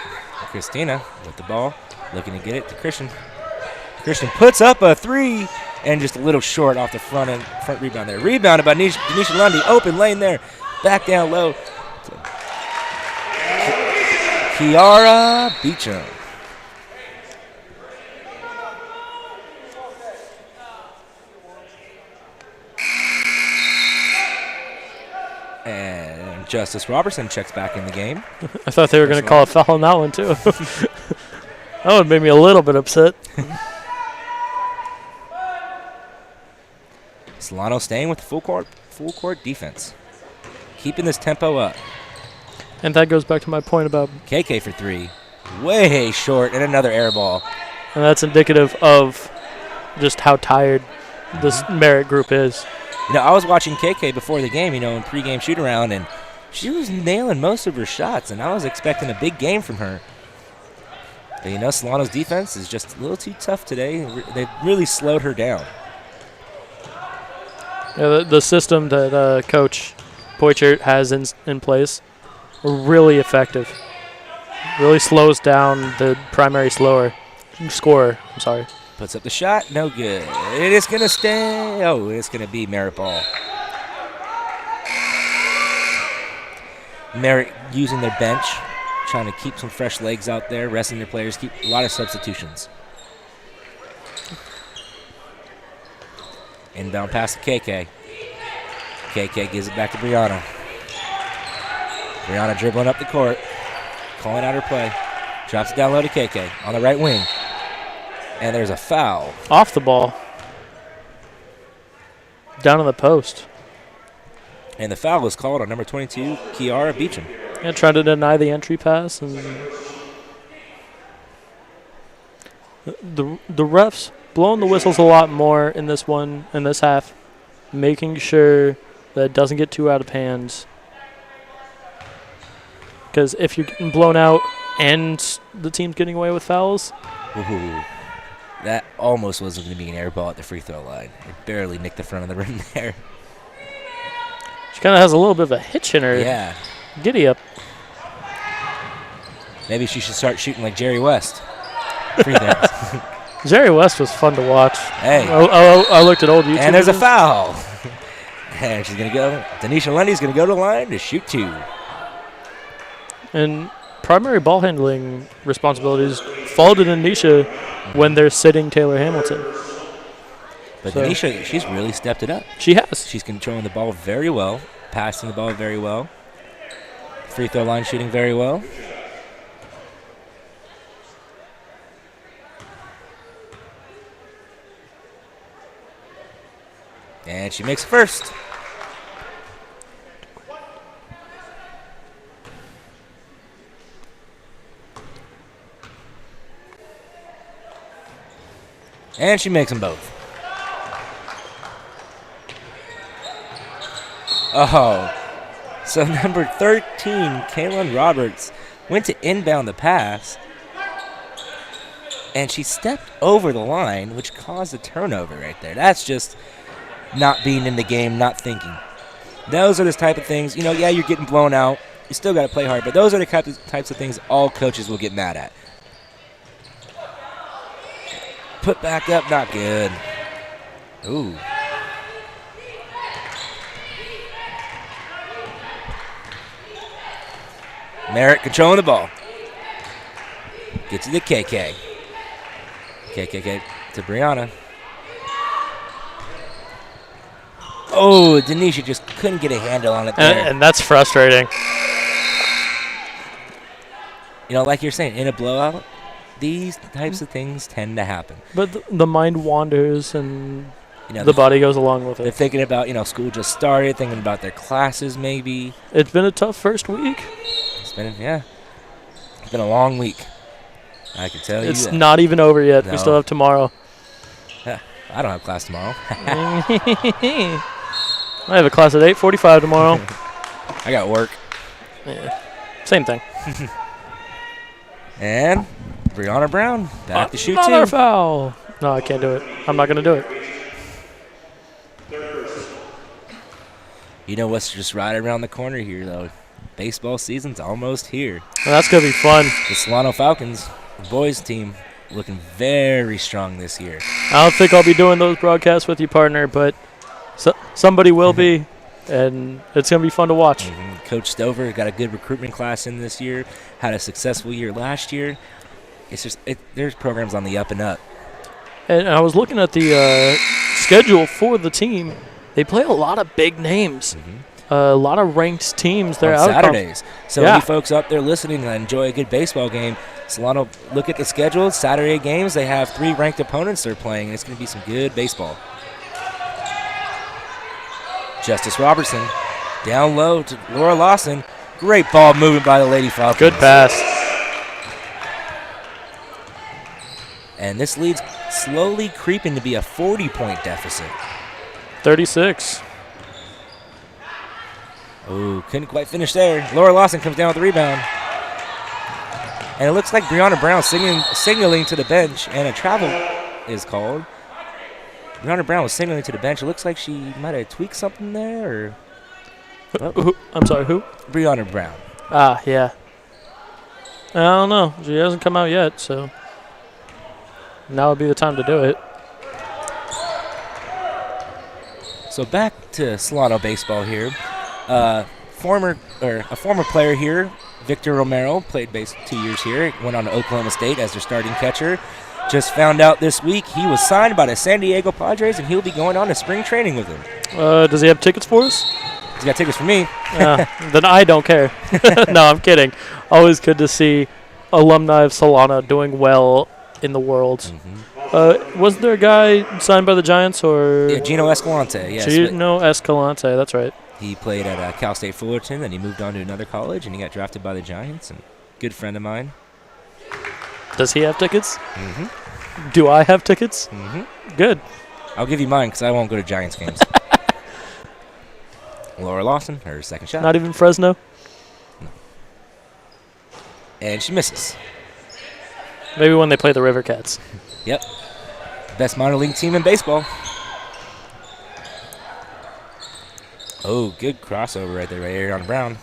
Christina with the ball, looking to get it to Christian. Christian puts up a 3, and just a little short off the front rebound there. Rebounded by Denisha Lundy. Open lane there. Back down low. Kiara Beecham. And Justice Robertson checks back in the game. I thought they were going to call a foul on that one, too. That would have made me a little bit upset. Solano staying with the full court defense. Keeping this tempo up. And that goes back to my point about KK for 3. Way short, and another air ball. And that's indicative of just how tired this Merritt group is. You know, I was watching KK before the game, in pregame shoot-around, and she was nailing most of her shots, and I was expecting a big game from her. But, Solano's defense is just a little too tough today. They've really slowed her down. Yeah, the system that Coach Poitert has in place, really effective. Really slows down the primary scorer. Puts up the shot, no good. It is going to stay. Oh, it's going to be Merritt ball. Merritt using their bench, trying to keep some fresh legs out there, resting their players, keep a lot of substitutions. Inbound pass to KK. KK gives it back to Brianna. Brianna dribbling up the court, calling out her play. Drops it down low to KK on the right wing. And there's a foul. Off the ball. Down on the post. And the foul was called on number 22, Kiara Beecham. Yeah, trying to deny the entry pass. And the refs blowing the whistles a lot more in this half, making sure that it doesn't get too out of hand. Because if you're getting blown out and the team's getting away with fouls. Ooh, that almost wasn't going to be an air ball at the free throw line. It barely nicked the front of the rim there. She kind of has a little bit of a hitch in her. Yeah. Giddy up. Maybe she should start shooting like Jerry West. Free throws. Jerry West was fun to watch. Hey. I looked at old YouTube. And there's a foul. And she's going to go. Denisha Lundy's going to go to the line to shoot 2. And primary ball handling responsibilities fall to Denisha when they're sitting Taylor Hamilton. But Denisha, she's really stepped it up. She has. She's controlling the ball very well, passing the ball very well, free throw line shooting very well. And she makes first. And she makes them both. Oh, so number 13, Kaylin Roberts, went to inbound the pass, and she stepped over the line, which caused a turnover right there. That's just not being in the game, not thinking. Those are the type of things, yeah, you're getting blown out. You still got to play hard, but those are the types of things all coaches will get mad at. Put back up, not good. Ooh. Merritt controlling the ball. Gets it to KK. KK to Brianna. Oh, Denisha just couldn't get a handle on it there. And that's frustrating. Like you're saying, in a blowout, these types of things tend to happen. But the mind wanders, and the body goes along with They're it. thinking about, school just started, thinking about their classes maybe. It's been a tough first week. It's been a long week. I can tell you It's that. not even over yet. No. We still have tomorrow. I don't have class tomorrow. I have a class at 8:45 tomorrow. I got work. Yeah. Same thing. And Brianna Brown back to shoot Another too. foul. No, I can't do it. I'm not going to do it. You know what's just right around the corner here, though? Baseball season's almost here. Well, that's going to be fun. The Solano Falcons, the boys team, looking very strong this year. I don't think I'll be doing those broadcasts with you, partner, but somebody will be, and it's going to be fun to watch. Coach Stover got a good recruitment class in this year, had a successful year last year. It's just there's programs on the up and up. And I was looking at the schedule for the team. They play a lot of big names, a lot of ranked teams. They're on out Saturdays. So any folks up there listening that enjoy a good baseball game, Solano, look at the schedule. Saturday games, they have 3 ranked opponents they're playing. It's going to be some good baseball. Justice Robertson down low to Laura Lawson. Great ball movement by the Lady Falcons. Good pass. And this lead's slowly creeping to be a 40-point deficit. 36. Oh, couldn't quite finish there. Laura Lawson comes down with the rebound. And it looks like Brianna Brown signaling to the bench, and a travel is called. Brianna Brown was signaling to the bench. It looks like she might have tweaked something there. I'm sorry, who? Brianna Brown. Ah, yeah. I don't know. She hasn't come out yet, so now would be the time to do it. So back to Solano baseball here. A former player here, Victor Romero, played 2 years here. Went on to Oklahoma State as their starting catcher. Just found out this week he was signed by the San Diego Padres, and he'll be going on to spring training with them. Does he have tickets for us? He's got tickets for me. Then I don't care. No, I'm kidding. Always good to see alumni of Solano doing well in the world. Wasn't there a guy signed by the Giants or? Yeah, Gino Escalante. Yes, Gino Escalante. That's right. He played at Cal State Fullerton, then he moved on to another college, and he got drafted by the Giants. And good friend of mine. Does he have tickets? Do I have tickets? Good. I'll give you mine because I won't go to Giants games. Laura Lawson, her second shot. Not even Fresno? No. And she misses. Maybe when they play the River Cats. Yep. Best minor league team in baseball. Oh, good crossover right there by Ariana Brown.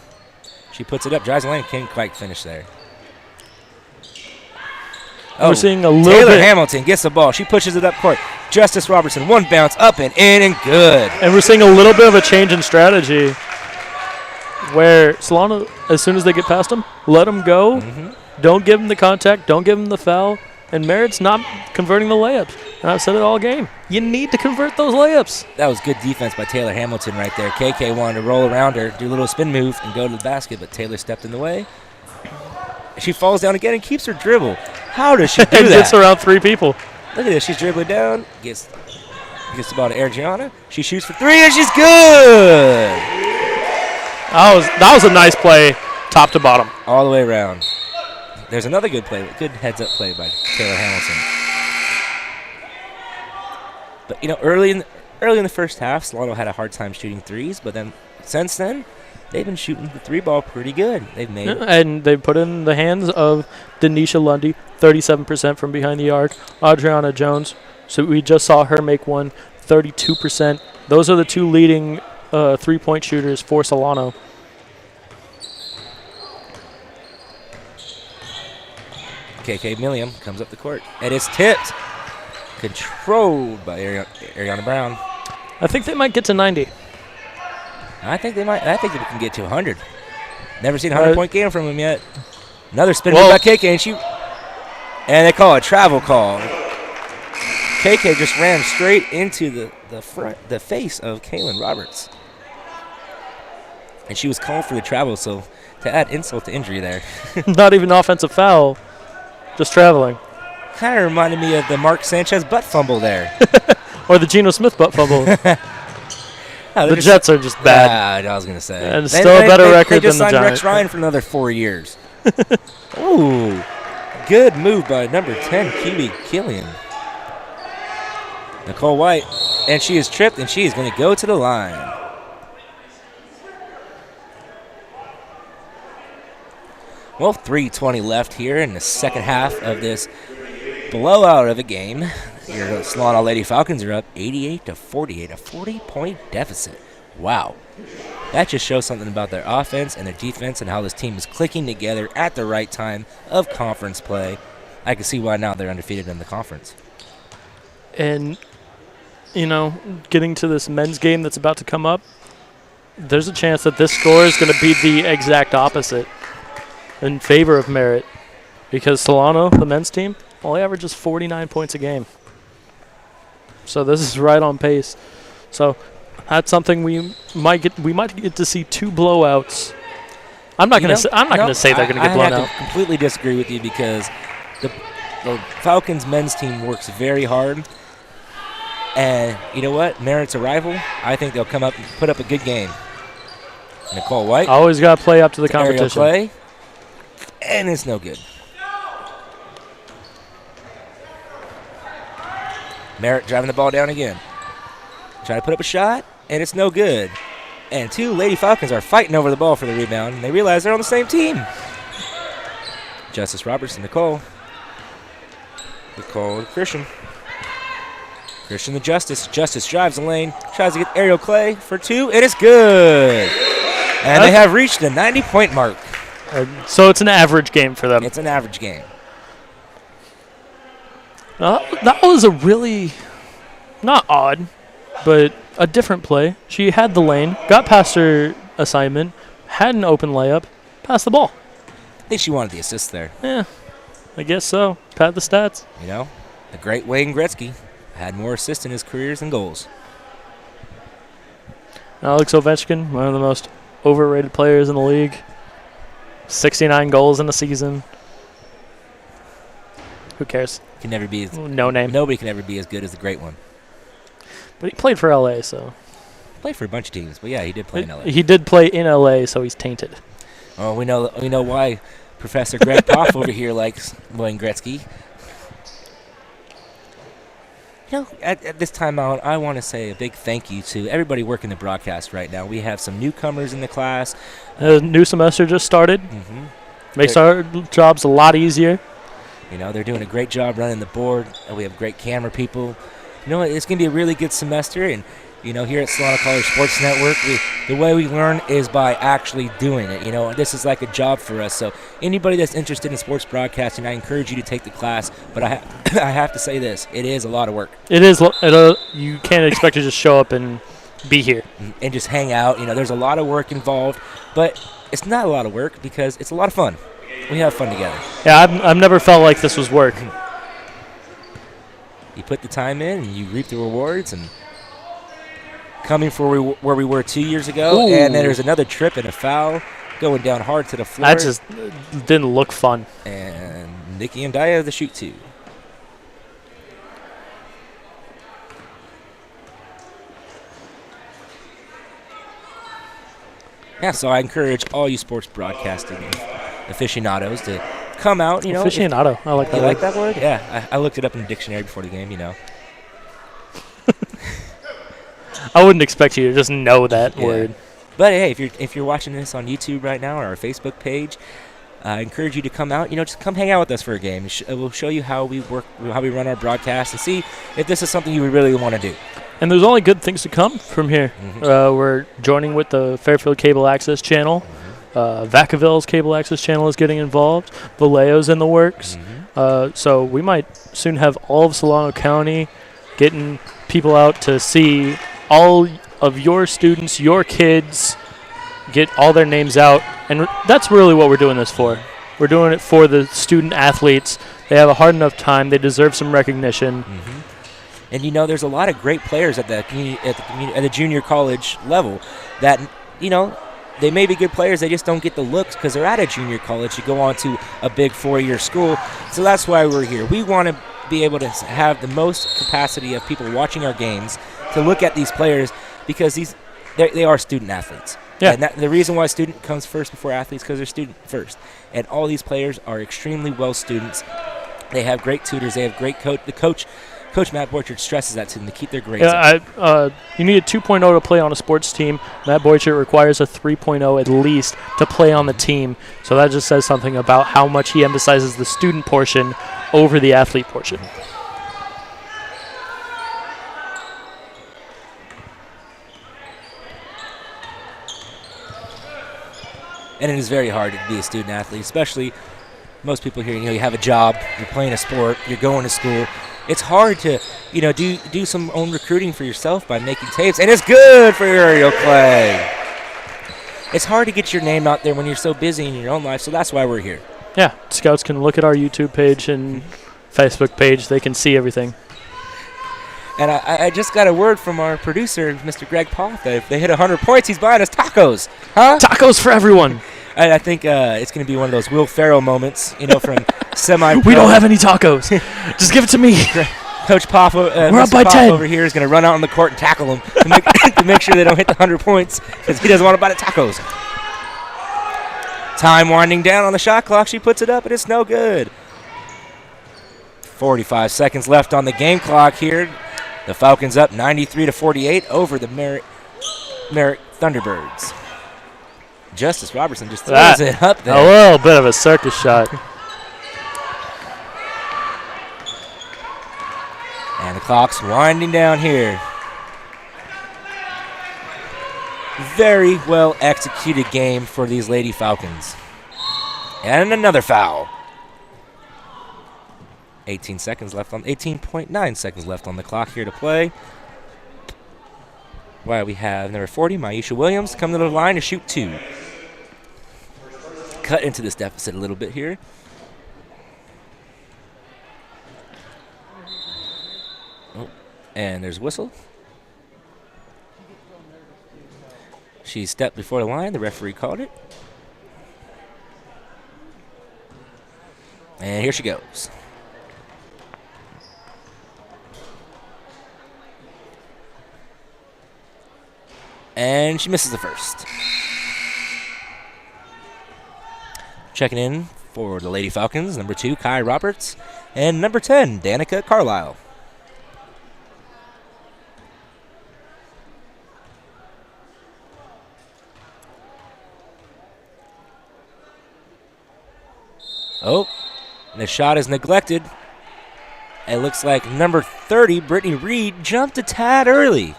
She puts it up, drives the lane, can't quite finish there. We're seeing a little Taylor bit. Hamilton gets the ball. She pushes it up court. Justice Robertson, one bounce, up and in, and good. And we're seeing a little bit of a change in strategy where Solano, as soon as they get past him, let him go. Don't give him the contact. Don't give him the foul. And Merritt's not converting the layups. And I've said it all game. You need to convert those layups. That was good defense by Taylor Hamilton right there. KK wanted to roll around her, do a little spin move, and go to the basket, but Taylor stepped in the way. She falls down again and keeps her dribble. How does she do And that? gets around 3 people. Look at this. She's dribbling down, gets the ball to Ariana. She shoots for 3, and she's good. That was a nice play, top to bottom. All the way around. There's another good play, good heads-up play by Taylor Hamilton. But, early in the first half, Solano had a hard time shooting threes, but then since then, they've been shooting the 3-ball pretty good. They've made and they put in the hands of Denisha Lundy, 37% from behind the arc. Adriana Jones, so we just saw her make one, 32%. Those are the 2 leading 3-point shooters for Solano. KK Milliam comes up the court, and it's tipped. Controlled by Ariana Brown. I think they might get to 90. I think they might. I think they can get to 100. Never seen a 100-point game from him yet. Another spin move by KK, and they call a travel call. KK just ran straight into the face of Kaylin Roberts, and she was called for the travel. So to add insult to injury there. Not even offensive foul, just traveling. Kind of reminded me of the Mark Sanchez butt fumble there. Or the Geno Smith butt fumble. No, The Jets are just bad. I was going to say. And still a better record they just than the signed Giants. Rex Ryan for another 4 years. Ooh, good move by number 10, Kiwi Killian. Nicole White, and she is tripped, and she is going to go to the line. Well, 3:20 left here in the second half of this blowout of a game. Your Solano Lady Falcons are up 88-48, a 40-point deficit. Wow. That just shows something about their offense and their defense and how this team is clicking together at the right time of conference play. I can see why now they're undefeated in the conference. And, getting to this men's game that's about to come up, there's a chance that this score is going to be the exact opposite in favor of Merritt, because Solano, the men's team, only averages 49 points a game. So this is right on pace. So that's something we might get to see 2 blowouts. I'm not going to say they're going to get blown I out. have to completely disagree with you because the Falcons men's team works very hard. And you know what? Merritt's a rival. I think they'll come up and put up a good game. Nicole White. Always got to play up to the Aerial competition. play. And it's no good. Merritt driving the ball down again. Trying to put up a shot, and it's no good. And 2 Lady Falcons are fighting over the ball for the rebound, and they realize they're on the same team. Justice Robertson, Nicole to Christian. Christian to Justice. Justice drives the lane, tries to get aerial play for 2. It is good. And they have reached the 90-point mark. So it's an average game for them. It's an average game. That was a really, not odd, but a different play. She had the lane, got past her assignment, had an open layup, passed the ball. I think she wanted the assist there. Yeah, I guess so. Pad the stats. The great Wayne Gretzky had more assists in his careers than goals. Alex Ovechkin, one of the most overrated players in the league. 69 goals in a season. Who cares? Can never be No name. Nobody can ever be as good as the great one. But he played for LA, so. Played for a bunch of teams, but yeah, he did play in LA. He did play in LA, so he's tainted. Oh, we know why Professor Greg Poff over here likes Wayne Gretzky. At this time out, I want to say a big thank you to everybody working the broadcast right now. We have some newcomers in the class. New semester just started. Mm-hmm. Makes our jobs a lot easier. They're doing a great job running the board. And we have great camera people. It's going to be a really good semester. And, here at Solano College Sports Network, the way we learn is by actually doing it. This is like a job for us. So anybody that's interested in sports broadcasting, I encourage you to take the class. But I have to say this. It is a lot of work. It is. You can't expect to just show up and be here. And just hang out. There's a lot of work involved. But it's not a lot of work because it's a lot of fun. We have fun together. Yeah, I've never felt like this was work. You put the time in and you reap the rewards. And coming for where we were 2 years ago. Ooh. And then there's another trip and a foul going down hard to the floor. That just didn't look fun. And Nikki and Daya the shoot 2. Yeah, so I encourage all you sports broadcasting aficionados to come out. Aficionado. I like that. You like that word? Yeah, I looked it up in the dictionary before the game. I wouldn't expect you to just know that word. But hey, if you're watching this on YouTube right now or our Facebook page, I encourage you to come out. Just come hang out with us for a game. We'll show you how we work, how we run our broadcast, and see if this is something you really want to do. And there's only good things to come from here. Mm-hmm. We're joining with the Fairfield Cable Access Channel. Vacaville's Cable Access Channel is getting involved. Vallejo's in the works. Mm-hmm. So we might soon have all of Solano County getting people out to see all of your students, your kids, get all their names out. And that's really what we're doing this for. We're doing it for the student athletes. They have a hard enough time. They deserve some recognition. Mm-hmm. And there's a lot of great players at the junior college level that they may be good players. They just don't get the looks because they're at a junior college to go on to a big 4-year school. So that's why we're here. We want to be able to have the most capacity of people watching our games to look at these players because they are student athletes. Yeah. And the reason why student comes first before athletes because they're student first. And all these players are extremely well students. They have great tutors. They have great coach. Coach Matt Borchert stresses that to them to keep their grades up. You need a 2.0 to play on a sports team. Matt Borchert requires a 3.0 at least to play on the team. So that just says something about how much he emphasizes the student portion over the athlete portion. And it is very hard to be a student athlete, especially most people here, you have a job, you're playing a sport, you're going to school. It's hard to, do some own recruiting for yourself by making tapes, and it's good for your aerial play. It's hard to get your name out there when you're so busy in your own life, so that's why we're here. Yeah, scouts can look at our YouTube page and Facebook page. They can see everything. And I just got a word from our producer, Mr. Greg Poth, that if they hit 100 points, he's buying us tacos. Huh? Tacos for everyone. I think it's going to be one of those Will Ferrell moments, from semi. We don't have any tacos. Just give it to me. Coach Poff, we're up by 10. Over here is going to run out on the court and tackle them to make sure they don't hit the 100 points because he doesn't want to buy the tacos. Time winding down on the shot clock. She puts it up, and it's no good. 45 seconds left on the game clock here. The Falcons up 93-48 over the Merritt Thunderbirds. Justice Robertson just throws it up there. A little bit of a circus shot. And the clock's winding down here. Very well executed game for these Lady Falcons. And another foul. 18.9 seconds left on the clock here to play. Wow, we have number 40, Maisha Williams, come to the line to shoot 2. Cut into this deficit a little bit here. Oh, and there's a whistle. She stepped before the line. The referee called it. And here she goes. And she misses the first. Checking in for the Lady Falcons, number 2, Kai Roberts, and number 10, Danica Carlisle. Oh, and the shot is neglected. It looks like number 30, Brittany Reed, jumped a tad early,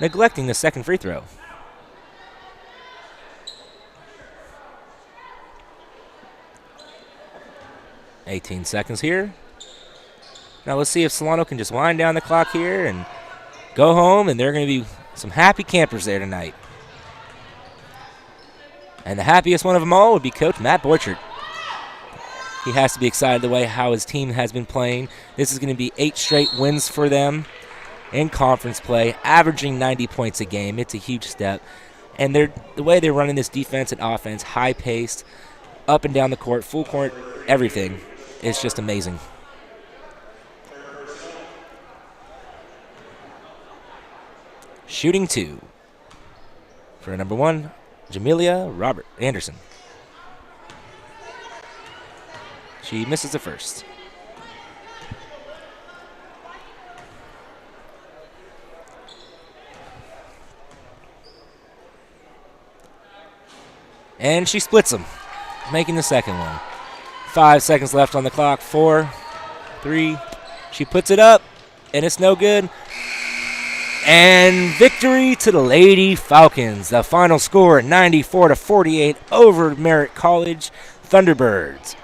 neglecting the second free throw. $18 seconds here. Now let's see if Solano can just wind down the clock here and go home, and there are going to be some happy campers there tonight. And the happiest one of them all would be Coach Matt Borchert. He has to be excited the way how his team has been playing. This is going to be 8 straight wins for them in conference play, averaging 90 points a game. It's a huge step. And the way they're running this defense and offense, high-paced, up and down the court, full court, everything. It's just amazing. Shooting 2 for number 1, Jamelia Robert Anderson. She misses the first. And she splits them, making the second one. 5 seconds left on the clock. 4, 3. She puts it up, and it's no good. And victory to the Lady Falcons. The final score, 94-48 over Merritt College Thunderbirds.